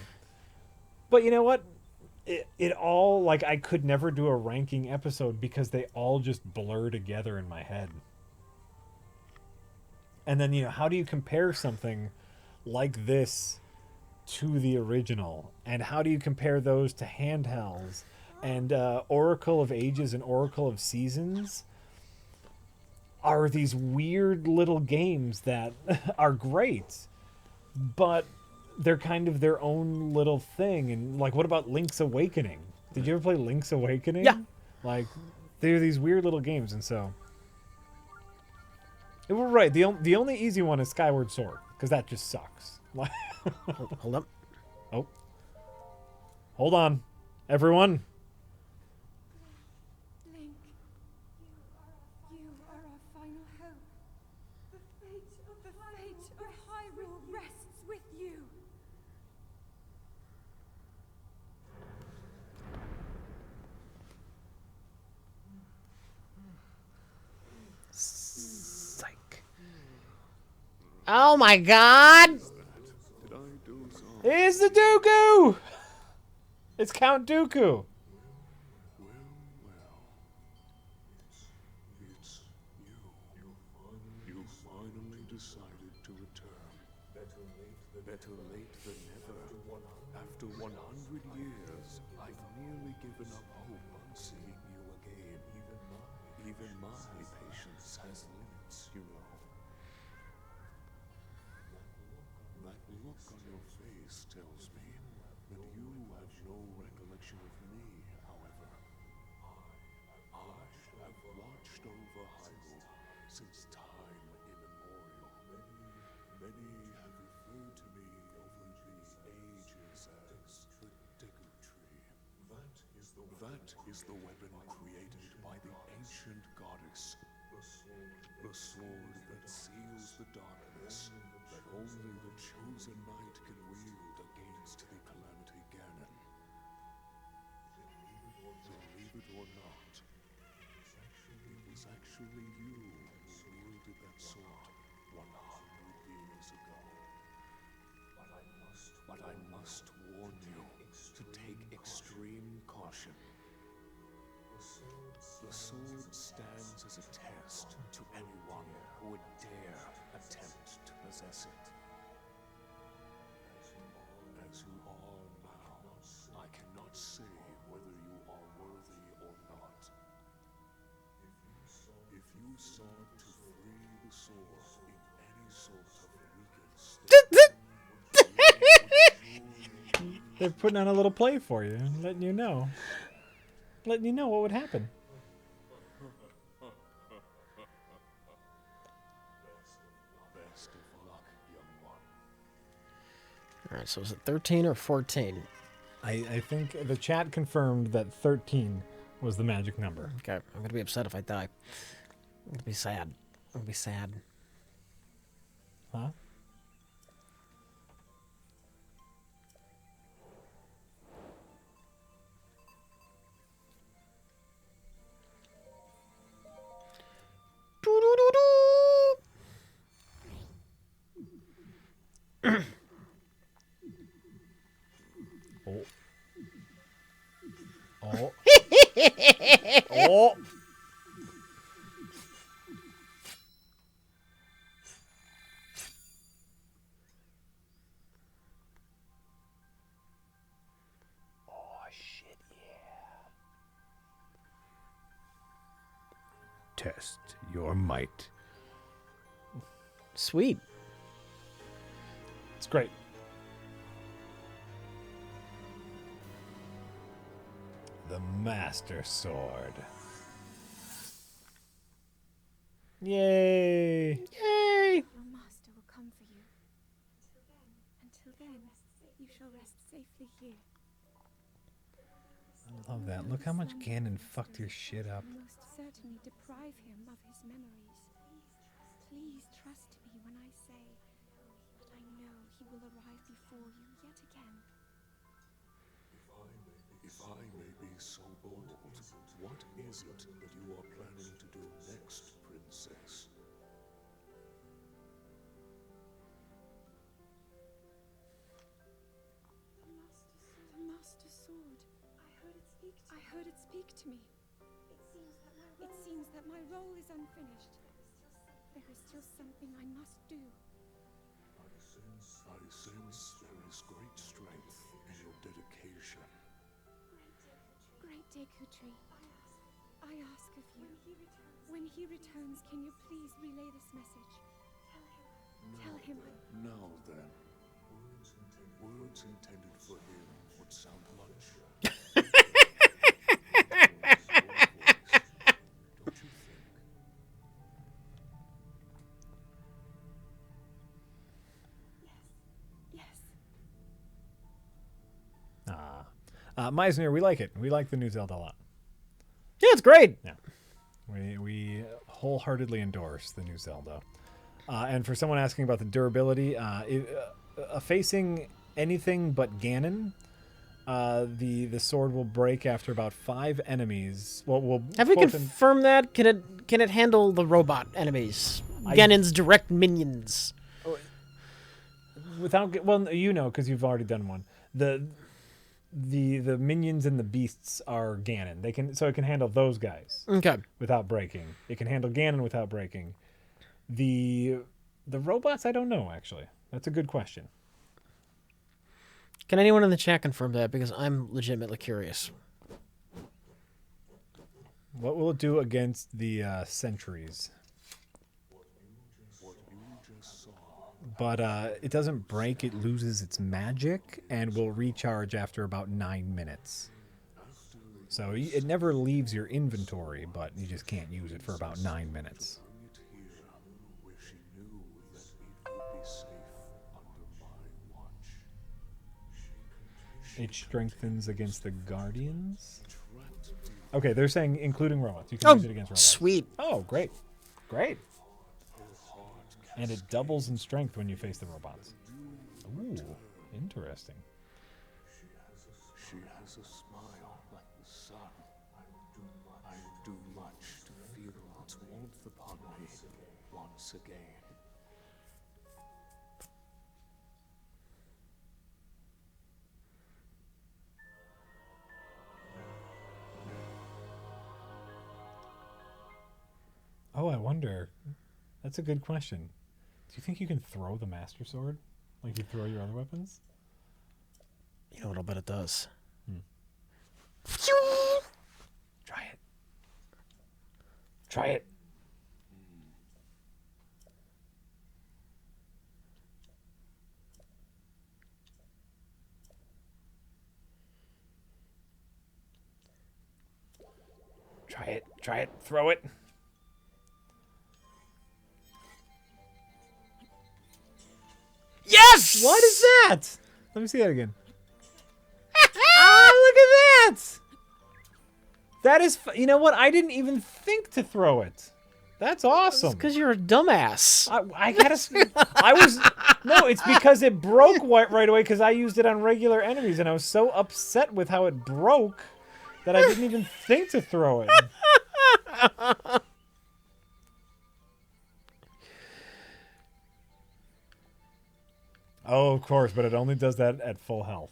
But you know what? It all, like, I could never do a ranking episode because they all just blur together in my head. And then, you know, how do you compare something like this to the original? And how do you compare those to handhelds? And Oracle of Ages and Oracle of Seasons are these weird little games that are great, but they're kind of their own little thing. And, like, what about Link's Awakening? Did you ever play Link's Awakening? Yeah. Like, they're these weird little games, and so... We're right. The only easy one is Skyward Sword, because that just sucks. Hold up. Oh. Hold on, everyone. Link, you are our final hope. The fate of Hyrule rests with you. Psych. Oh my god! It's the Dooku! It's Count Dooku. It's you. You finally decided to return. Better late than never. After 100 years, I've nearly given up hope on seeing you again. Even my patience has limits, you know. That look on your face tells me that you have no recollection of me, however. I have watched over Hyrule since time immemorial. Many have referred to me over the ages as the Deku Tree. That is the weapon created by the ancient goddess. The sword that seals the darkness that only the chosen knight can wield against the Calamity Ganon. Believe it or not, it was actually you who wielded that sword 100 years ago. But I must warn you to take extreme caution. The sword stands as a test to anyone who would dare attempt to possess it. As you are now, I cannot say whether you are worthy or not. If you sought to free the sword in any sort of weakened state, They're putting on a little play for you, letting you know. Letting you know what would happen. best of luck, young one. Alright, so is it 13 or 14? I think the chat confirmed that 13 was the magic number. Okay, I'm gonna be upset if I die. I'm gonna be sad. I'm gonna be sad. Huh? Oh. Oh. Oh. Oh, shit, yeah. Test your might. Sweet. It's great. The Master Sword. Yay! Yay! Your master will come for you. Until then, you shall rest safely here. I love that. Look how much Ganon fucked your shit up. You most certainly deprive him of his memories. Please trust me when I say that I know he will arrive before you yet again. If I may be so bold, what is it that you are planning to do next, Princess? The Master Sword. I heard it speak to me. It seems that my role is unfinished. There is still something I must do. I sense there is great strength in your dedication. Great Deku I ask of you, when he returns, can you please relay this message? Tell him I... Now then, words intended for him would sound much. Don't you think? Yes. Meisner, we like it. We like the new Zelda a lot. Yeah, it's great. Yeah. We wholeheartedly endorse the new Zelda. And for someone asking about the durability, facing anything but Ganon, the sword will break after about 5 enemies. Well, we'll Have we quote them- confirmed that? Can it handle the robot enemies? Ganon's direct minions. without well, you know, because you've already done one. The minions and the beasts are Ganon. It can handle those guys Okay. without breaking. It can handle Ganon without breaking. The robots, I don't know actually. That's a good question. Can anyone in the chat confirm that? Because I'm legitimately curious. What will it do against the sentries? What you just saw. But it doesn't break. It loses its magic and will recharge after about 9 minutes. So it never leaves your inventory, but you just can't use it for about 9 minutes. Bring it here, where she knew that it would be safe under my watch. It strengthens against the Guardians. Trapped Okay, they're saying including robots. You can use it against robots. Sweet. Oh, great. Great. And it doubles in strength when you face the robots. Ooh, interesting. She has a smile like the sun. I would do much to feel its warmth upon me once again. Oh, I wonder. That's a good question. Do you think you can throw the Master Sword? Like you throw your other weapons? You know what? I'll bet it does. Try it. Try it. Try it. Try it. Throw it. Yes! What is that? Let me see that again. Ah, look at that! That is, you know what? I didn't even think to throw it. That's awesome. Because you're a dumbass. I gotta. I was no. It's because it broke right away because I used it on regular enemies, and I was so upset with how it broke that I didn't even think to throw it. Oh, of course, but it only does that at full health.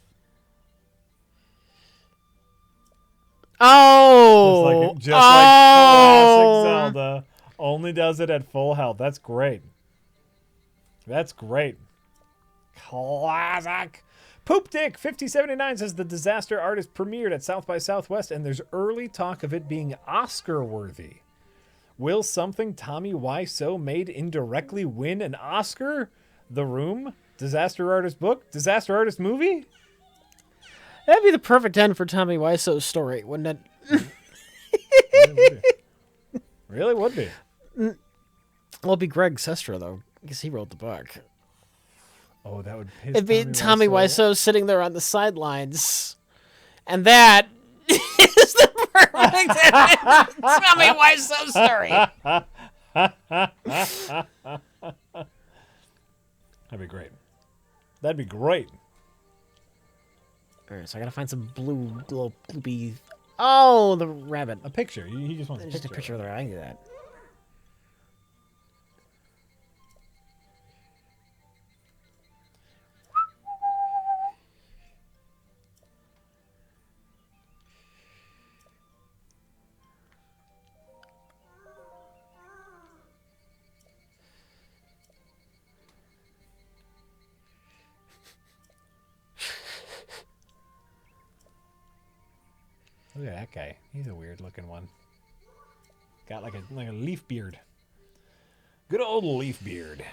Oh, Just like classic Zelda, only does it at full health. That's great. That's great. Classic. Poop Dick 5079 says the Disaster Artist premiered at South by Southwest, and there's early talk of it being Oscar worthy. Will something Tommy Wiseau made indirectly win an Oscar? The Room, Disaster Artist book, Disaster Artist movie. That'd be the perfect end for Tommy Wiseau's story, wouldn't it? Really would be. Well, it'd be Greg Sestero, though, because he wrote the book. Oh, that would piss It'd be Tommy Wiseau sitting there on the sidelines. And that is the perfect Tommy Wiseau story. That'd be great. That'd be great. All right, so I gotta find some blue little bloopy. Oh, the rabbit. A picture. He just wants Just a picture of the rabbit. I can do that. Look at that guy. He's a weird looking one. Got like a leaf beard. Good old leaf beard.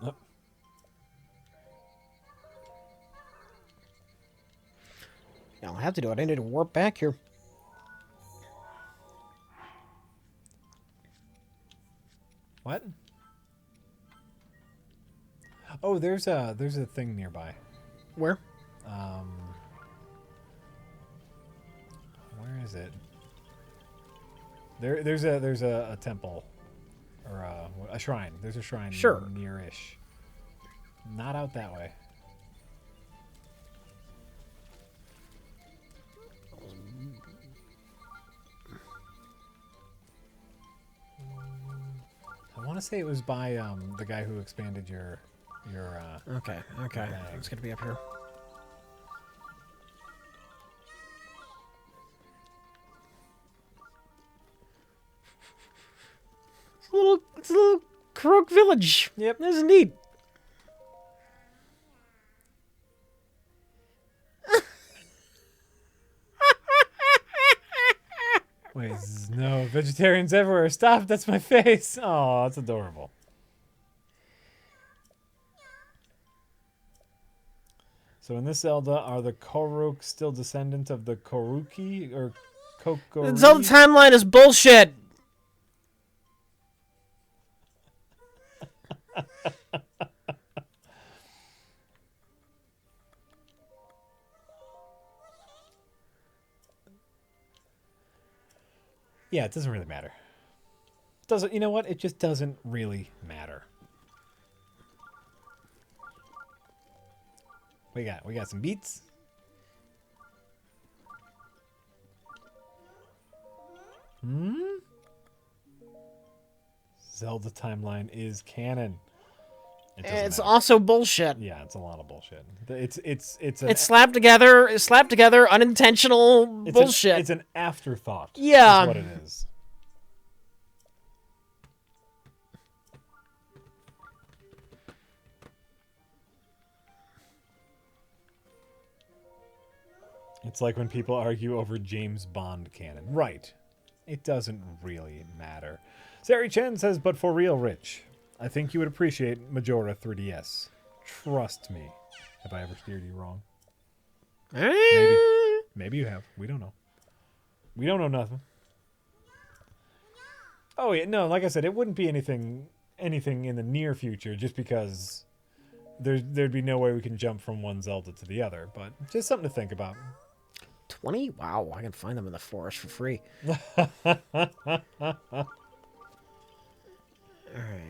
Oh. I'll have to do it. I need to warp back here. What? Oh, there's a thing nearby. Where? Where is it? There's a temple or a shrine. There's a shrine Sure. near-ish. Not out that way. I want to say it was by the guy who expanded your Okay. bag. It's gonna be up here. It's a little Croak village. Yep. This is neat. Wait, no, vegetarians everywhere. Stop, that's my face. Oh, that's adorable. So in this Zelda, are the Korok still descendant of the Koruki or Kokori? The Zelda timeline is bullshit. Yeah, it doesn't really matter. Doesn't, you know what? It just doesn't really matter. We got some beats. Zelda timeline is canon. It doesn't It's matter. also bullshit. Yeah, it's a lot of bullshit. It's It's slapped together, unintentional bullshit. It's an afterthought. Yeah. Is what it is. It's like when people argue over James Bond canon. Right. It doesn't really matter. Sari Chen says, but for real, Rich, I think you would appreciate Majora 3DS. Trust me. Have I ever steered you wrong? Maybe. Maybe you have. We don't know. We don't know nothing. Oh, yeah. No, like I said, it wouldn't be anything anything in the near future, just because there'd be no way we can jump from one Zelda to the other. But just something to think about. 20? Wow, I can find them in the forest for free. Alright,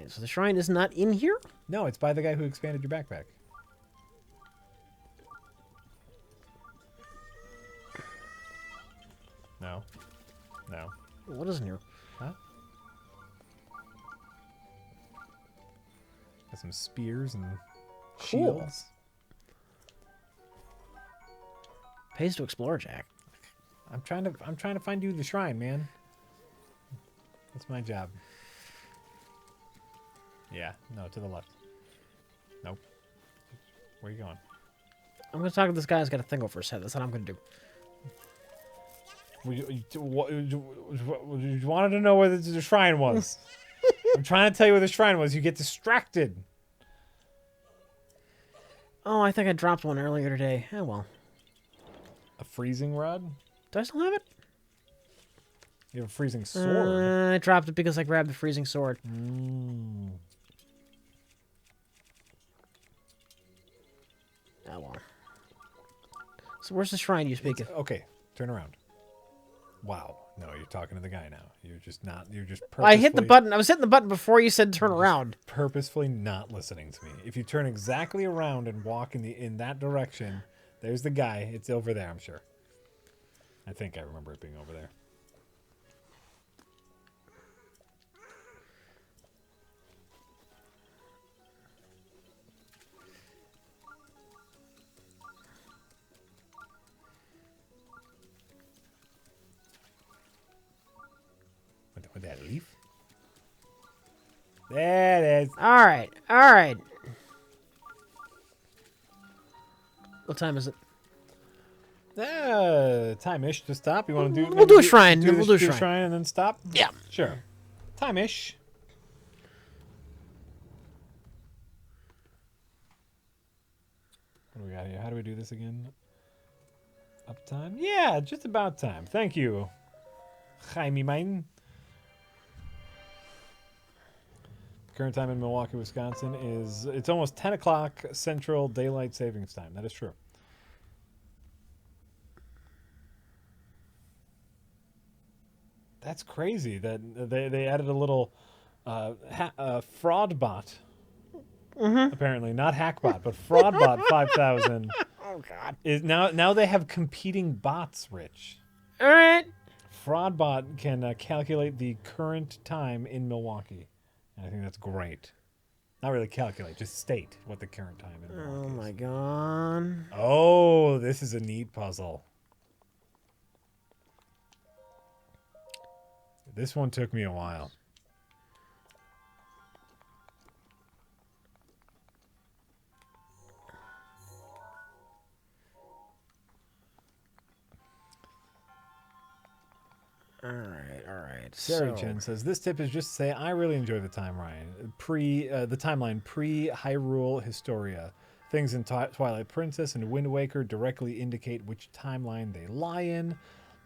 so the shrine is not in here? No, it's by the guy who expanded your backpack. No. No. What is in here? Huh? Got some spears and Cool. shields. Pays to explore, Jack. I'm trying to find you the shrine, man. That's my job. Yeah, no, to the left. Nope. Where are you going? I'm going to talk to this guy who's got a thing over his head. That's what I'm going to do. You wanted to know where the shrine was. I'm trying to tell you where the shrine was. You get distracted. Oh, I think I dropped one earlier today. Oh, well. A freezing rod? Do I still have it? You have a freezing sword. I dropped it because I grabbed the freezing sword. Oh, well. So where's the shrine you speak of? Okay, turn around. Wow. No, you're talking to the guy now. You're just I hit the button. I was hitting the button before you said turn around. Purposefully not listening to me. If you turn exactly around and walk in that direction, there's the guy. It's over there, I'm sure. I think I remember it being over there. With that leaf? There it is. All right. All right. What time is it? Time-ish to stop. You want to do? We'll do a shrine. We'll do a do shrine. and then stop. Yeah. Sure. Time-ish. What do we got here? How do we do this again? Uptime? Yeah, just about time. Thank you, Jaime mine. Current time in Milwaukee, Wisconsin it's almost 10 o'clock Central Daylight Savings Time. That is true. That's crazy that they added a little fraud bot. Apparently, not hackbot, but fraudbot 5000. Oh God. Is now they have competing bots, Rich. All right. Fraudbot can calculate the current time in Milwaukee. And I think that's great. Not really calculate, just state what the current time in Milwaukee Oh is. my God. Oh, this is a neat puzzle. This one took me a while. All right. All right. Sarah So, Chen says, this tip is just to say, I really enjoy the timeline. The timeline pre-Hyrule Historia. Things in Twilight Princess and Wind Waker directly indicate which timeline they lie in,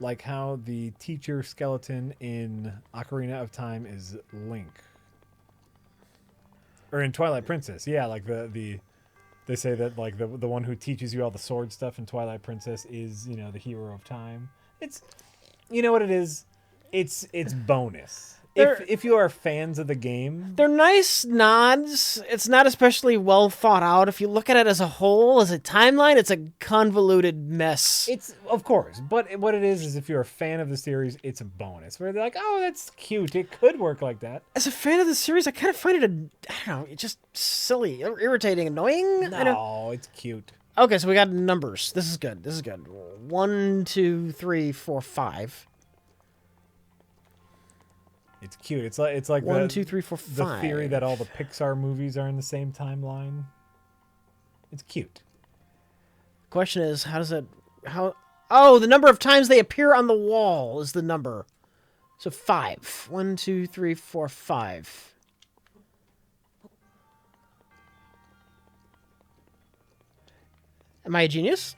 like how the teacher skeleton in Ocarina of Time is Link. Or in Twilight Princess, yeah, like they say that like the one who teaches you all the sword stuff in Twilight Princess is, the hero of time. It's, you know what it is? It's bonus. If you are fans of the game, they're nice nods. It's not especially well thought out. If you look at it as a whole, as a timeline, it's a convoluted mess. it's of course. But what it is if you're a fan of the series, it's a bonus. Where they're like, oh, that's cute. It could work like that. As a fan of the series, I kind of find it I don't know, just silly, irritating, annoying. I don't... No, it's cute. Okay, so we got numbers. This is good. 1, 2, 3, 4, 5. It's cute. It's like 1, 2, 3, 4, 5. the theory that all the Pixar movies are in the same timeline. It's cute. Question is, oh, the number of times they appear on the wall is the number. So 5. 1, 2, 3, 4, 5. Am I a genius?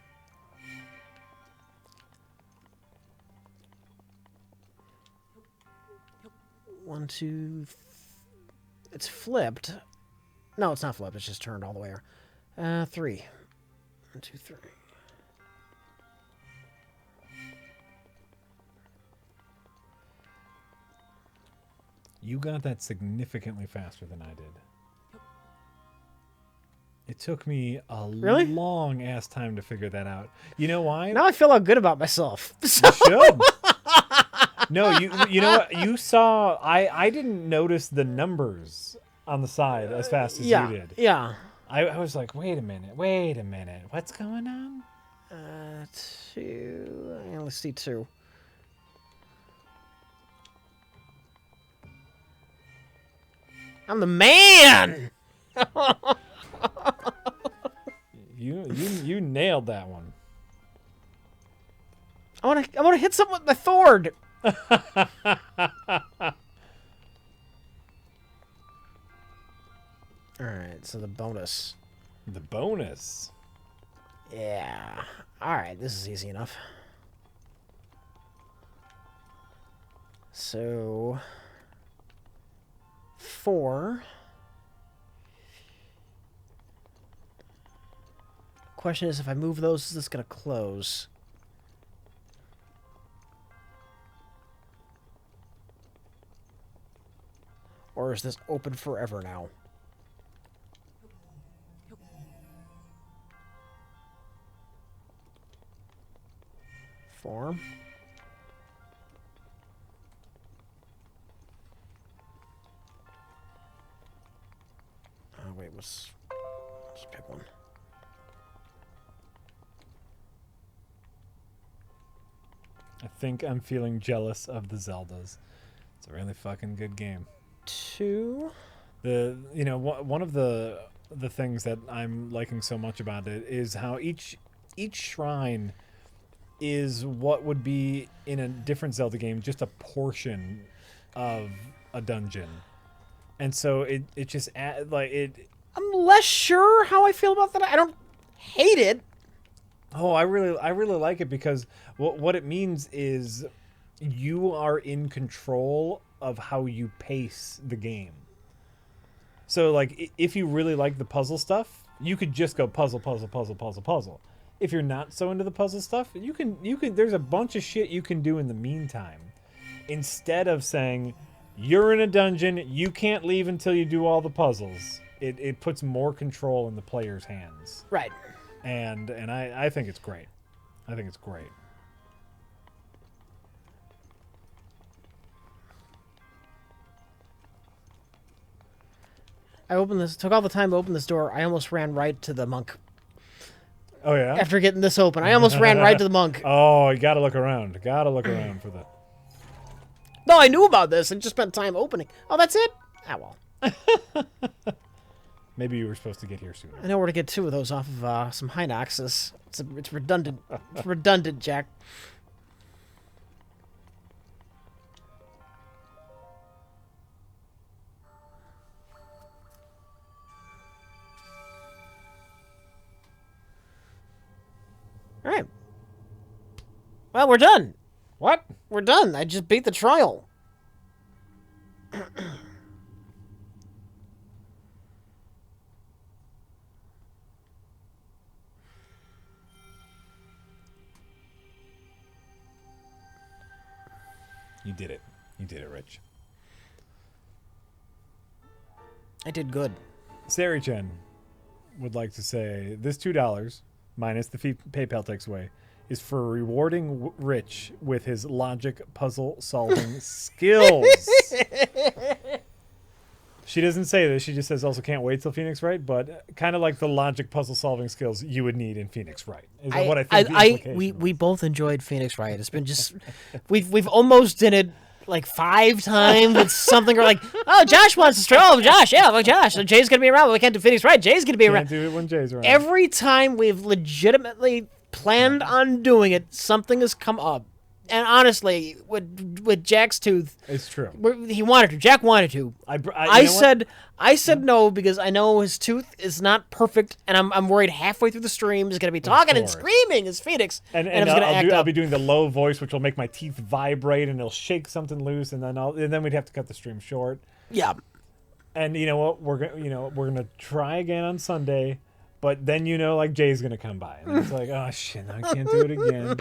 One, two, It's flipped. No, it's not flipped. It's just turned all the way around. 3. 1, 2, 3. You got that significantly faster than I did. It took me a Really? long ass time to figure that out. You know why? Now I feel all good about myself. You should. No, you know what? You saw I didn't notice the numbers on the side as fast as Yeah. you did. Yeah. I was like, wait a minute. What's going on? 2. Yeah, let's see 2. I'm the man. You nailed that one. I want to hit someone with my sword. All right, so the bonus. The bonus. Yeah. All right, this is easy enough. So 4. Question is, if I move those, is this going to close? Or is this open forever now? Form. Oh, wait, let's pick one. I think I'm feeling jealous of the Zeldas. It's a really fucking good game. 2. One of the things that I'm liking so much about it is how each shrine is what would be in a different Zelda game just a portion of a dungeon, and so it just I'm less sure how I feel about that. I don't hate it. Oh, I really like it because what it means is you are in control of how you pace the game. So like if you really like the puzzle stuff, you could just go puzzle. If you're not so into the puzzle stuff, you can there's a bunch of shit you can do in the meantime. Instead of saying you're in a dungeon, you can't leave until you do all the puzzles. It puts more control in the player's hands. Right. And I think it's great. I think it's great. I opened this, took all the time to open this door. I almost ran right to the monk. Oh yeah. After getting this open, I almost ran right to the monk. Oh, you gotta look around. Gotta look around for the. No, I knew about this and just spent time opening. Oh, that's it? Ah, well. Maybe you were supposed to get here sooner. I know where to get 2 of those off of some Hinoxes. It's redundant. It's redundant, Jack. All right. Well, we're done. What? We're done. I just beat the trial. You did it. You did it, Rich. I did good. Sari-chan would like to say this $2 minus the fee PayPal takes away is for rewarding Rich with his logic puzzle solving skills. She doesn't say this. She just says also can't wait till Phoenix Wright, but kind of like the logic puzzle solving skills you would need in Phoenix Wright. Is what I think the implication we was. both enjoyed Phoenix Wright. It's been just we've almost did it like 5 times with something or like, oh, Josh wants to stroll. Oh, Josh, yeah, well, Josh. So Jay's gonna be around. But we can't do Phoenix Wright. Jay's gonna be Can't around. do it when Jay's around. Every time we've legitimately planned on doing it, something has come up. And honestly, with Jack's tooth, It's true. he wanted to. Jack wanted to. I said no because I know his tooth is not perfect, and I'm worried halfway through the stream he's gonna be talking and course. screaming as Phoenix, And it's gonna act I'll up. be doing the low voice, which will make my teeth vibrate, and it'll shake something loose, and then we'd have to cut the stream short. Yeah. And you know what? We're gonna try again on Sunday, but then like Jay's gonna come by, and it's like, oh shit, I can't do it again.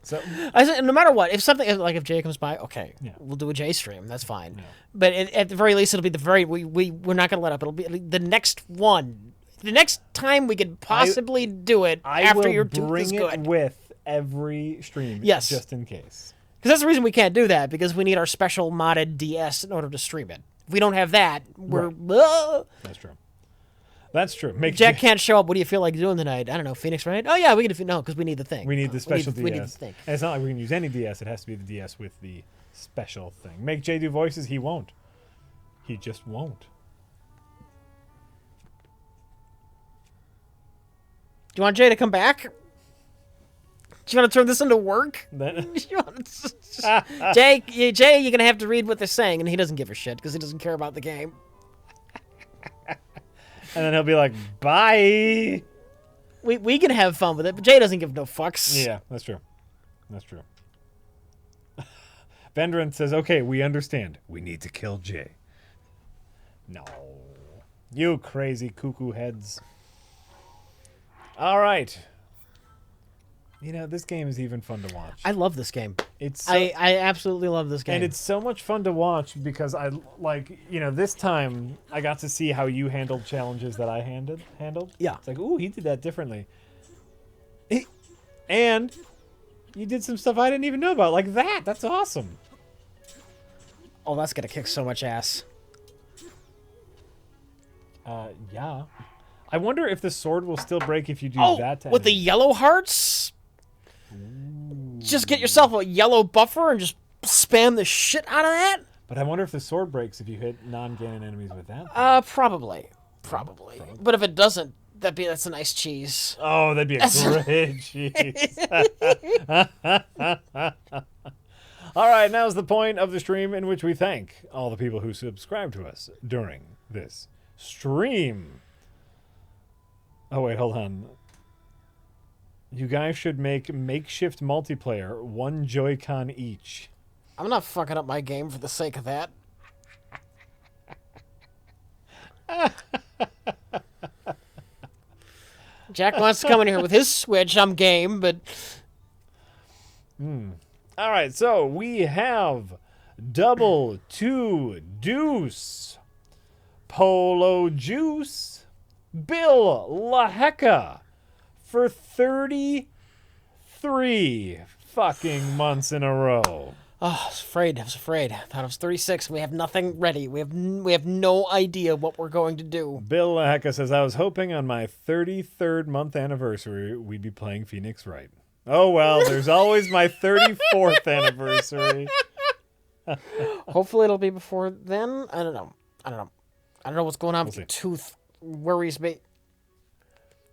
So I said, no matter what, if Jay comes by, okay, Yeah. we'll do a Jay stream. That's fine. Yeah. But at the very least, it'll be we're not gonna let up. It'll be the next one, the next time we could possibly do it I after will your tooth bring is it good. with every stream, Yes. just in case. Because that's the reason we can't do that, because we need our special modded DS in order to stream it. If we don't have that, we're That's true. That's true. Make Jack can't show up. What do you feel like doing tonight? I don't know. Phoenix, right? Oh yeah, we can. No, because we need the thing. We need the special DS. We need the thing. And it's not like we can use any DS. It has to be the DS with the special thing. Make Jay do voices. He won't. He just won't. Do you want Jay to come back? Do you want to turn this into work? Then Jay, you're gonna have to read what they're saying, and he doesn't give a shit because he doesn't care about the game. and then he'll be like, "Bye." We can have fun with it, but Jay doesn't give no fucks. Yeah, that's true. That's true. Vendran says, "Okay, we understand. We need to kill Jay." No, you crazy cuckoo heads. All right. This game is even fun to watch. I love this game. It's I absolutely love this game. and it's so much fun to watch because I this time I got to see how you handled challenges that I handled. Yeah. It's like, ooh, he did that differently. And you did some stuff I didn't even know about, like that. That's awesome. Oh, that's gonna kick so much ass. Yeah. I wonder if the sword will still break if you do that to with the enemies. yellow hearts? Just get yourself a yellow buffer and just spam the shit out of that? But I wonder if the sword breaks if you hit non-Ganon enemies with that. Probably. But if it doesn't, that's a nice cheese. Oh, that'd be a great cheese. All right, now's the point of the stream in which we thank all the people who subscribe to us during this stream. Oh, wait, hold on. You guys should make makeshift multiplayer, 1 Joy-Con each. I'm not fucking up my game for the sake of that. Jack wants to come in here with his Switch. I'm game, but... All right, so we have Double 2 Deuce, Polo Juice, Bill LaHecka for 33 fucking months in a row. Oh, I was afraid. I thought it was 36. We have nothing ready. We have no idea what we're going to do. Bill LaHecka says, I was hoping on my 33rd month anniversary we'd be playing Phoenix Wright. Oh, well, there's always my 34th anniversary. Hopefully it'll be before then. I don't know. I don't know what's going on with see. your tooth. Worries me.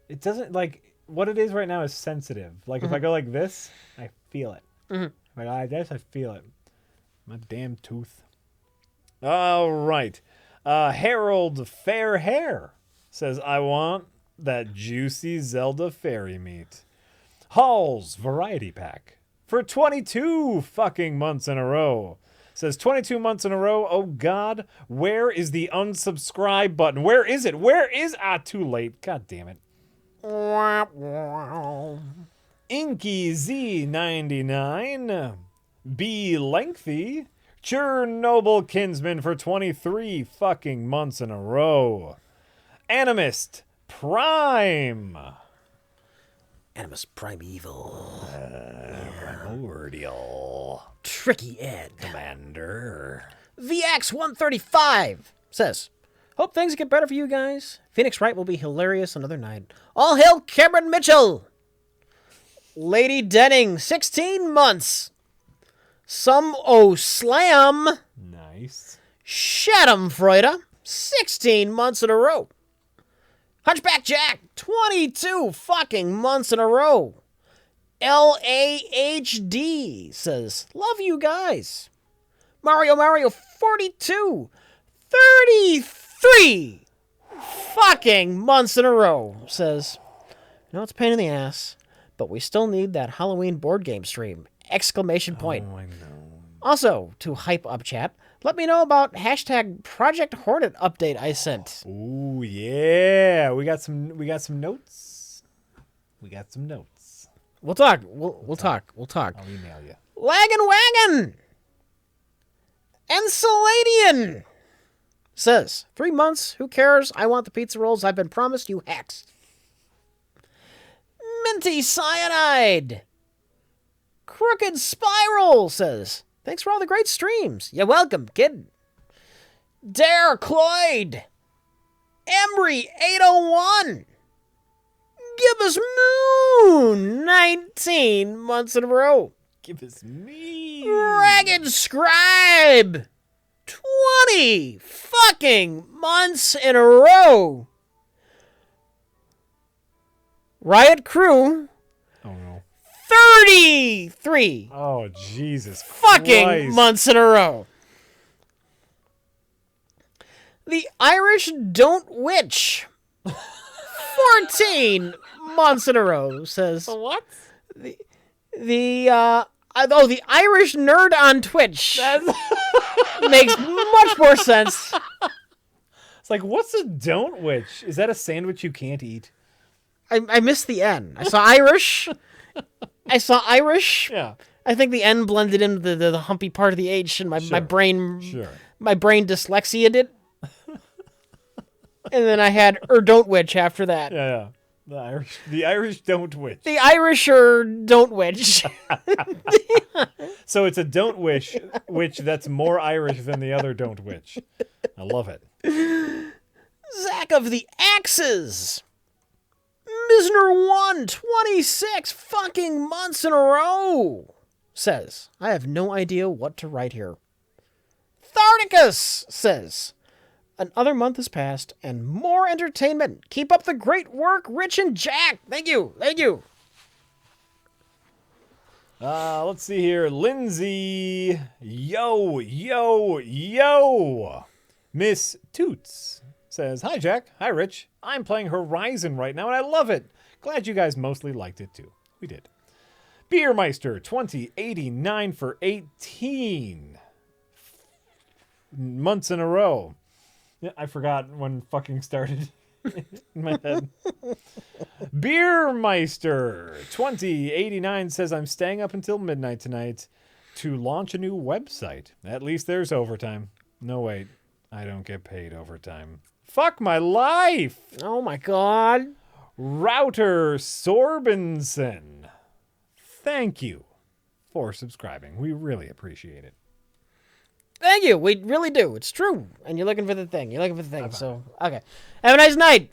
It doesn't, like, what it is right now is sensitive. Like, if I go like this, I feel it. If I go like this, I feel it. My damn tooth. All right. Harold Fairhair says, I want that juicy Zelda fairy meat. Hall's Variety Pack for 22 fucking months in a row. Says 22 months in a row. Oh, God. Where is the unsubscribe button? Where is it? Where is... too late. God damn it. Inky Z99. B Lengthy. Chernobyl Kinsman for 23 fucking months in a row. Animist Prime. Animus Primeval. Primordial. Tricky Ed. Commander. VX135 says, hope things get better for you guys. Phoenix Wright will be hilarious another night. All hail Cameron Mitchell. Lady Denning, 16 months. Some Slam. Nice. Schadenfreude, 16 months in a row. Hunchback Jack, 22 fucking months in a row. LAHD says, love you guys. Mario 42, 33 fucking months in a row says, no, it's a pain in the ass, but we still need that Halloween board game stream. Exclamation point. Oh, I know. Also, to hype up chat, let me know about hashtag Project Hornet update I sent. Ooh, yeah. We got some notes. We got some notes. We'll talk. We'll talk. I'll email you. Laggin' Wagon and Saladian says, 3 months, who cares? I want the pizza rolls I've been promised, you hacks. Minty Cyanide. Crooked Spiral says, thanks for all the great streams. You're welcome, kid. Dare Cloyd. Embry 801. Give us Moon 19 months in a row. Give us me. Ragged Scribe 20 fucking months in a row. Riot Crew Oh no. 33 Oh Jesus. fucking Christ. months in a row. The Irish Don't Witch 14 months in a row says What? the Irish Nerd on Twitch makes much more sense. It's like, what's a don't witch? Is that a sandwich you can't eat? I missed the N. I saw Irish. Yeah. I think the N blended into the humpy part of the H, and my brain Sure. my brain dyslexia did. And then I had don't witch after that. Yeah. The Irish don't witch. The Irish don't witch. So it's a don't wish, which that's more Irish than the other don't witch. I love it. Zach of the Axes. Misner 26 fucking months in a row says, I have no idea what to write here. Tharticus says, another month has passed and more entertainment. Keep up the great work, Rich and Jack. Thank you. Thank you. Let's see here. Lindsay. Yo. Miss Toots says, hi, Jack. Hi, Rich. I'm playing Horizon right now, and I love it. Glad you guys mostly liked it, too. We did. Beermeister 2089 for 18 months in a row. Yeah, I forgot when fucking started in my head. Beermeister 2089 says, I'm staying up until midnight tonight to launch a new website. At least there's overtime. No, wait. I don't get paid overtime. Fuck my life! Oh my god. Router Sorbenson. Thank you for subscribing. We really appreciate it. Thank you. We really do. It's true. And you're looking for the thing. So, okay. Have a nice night.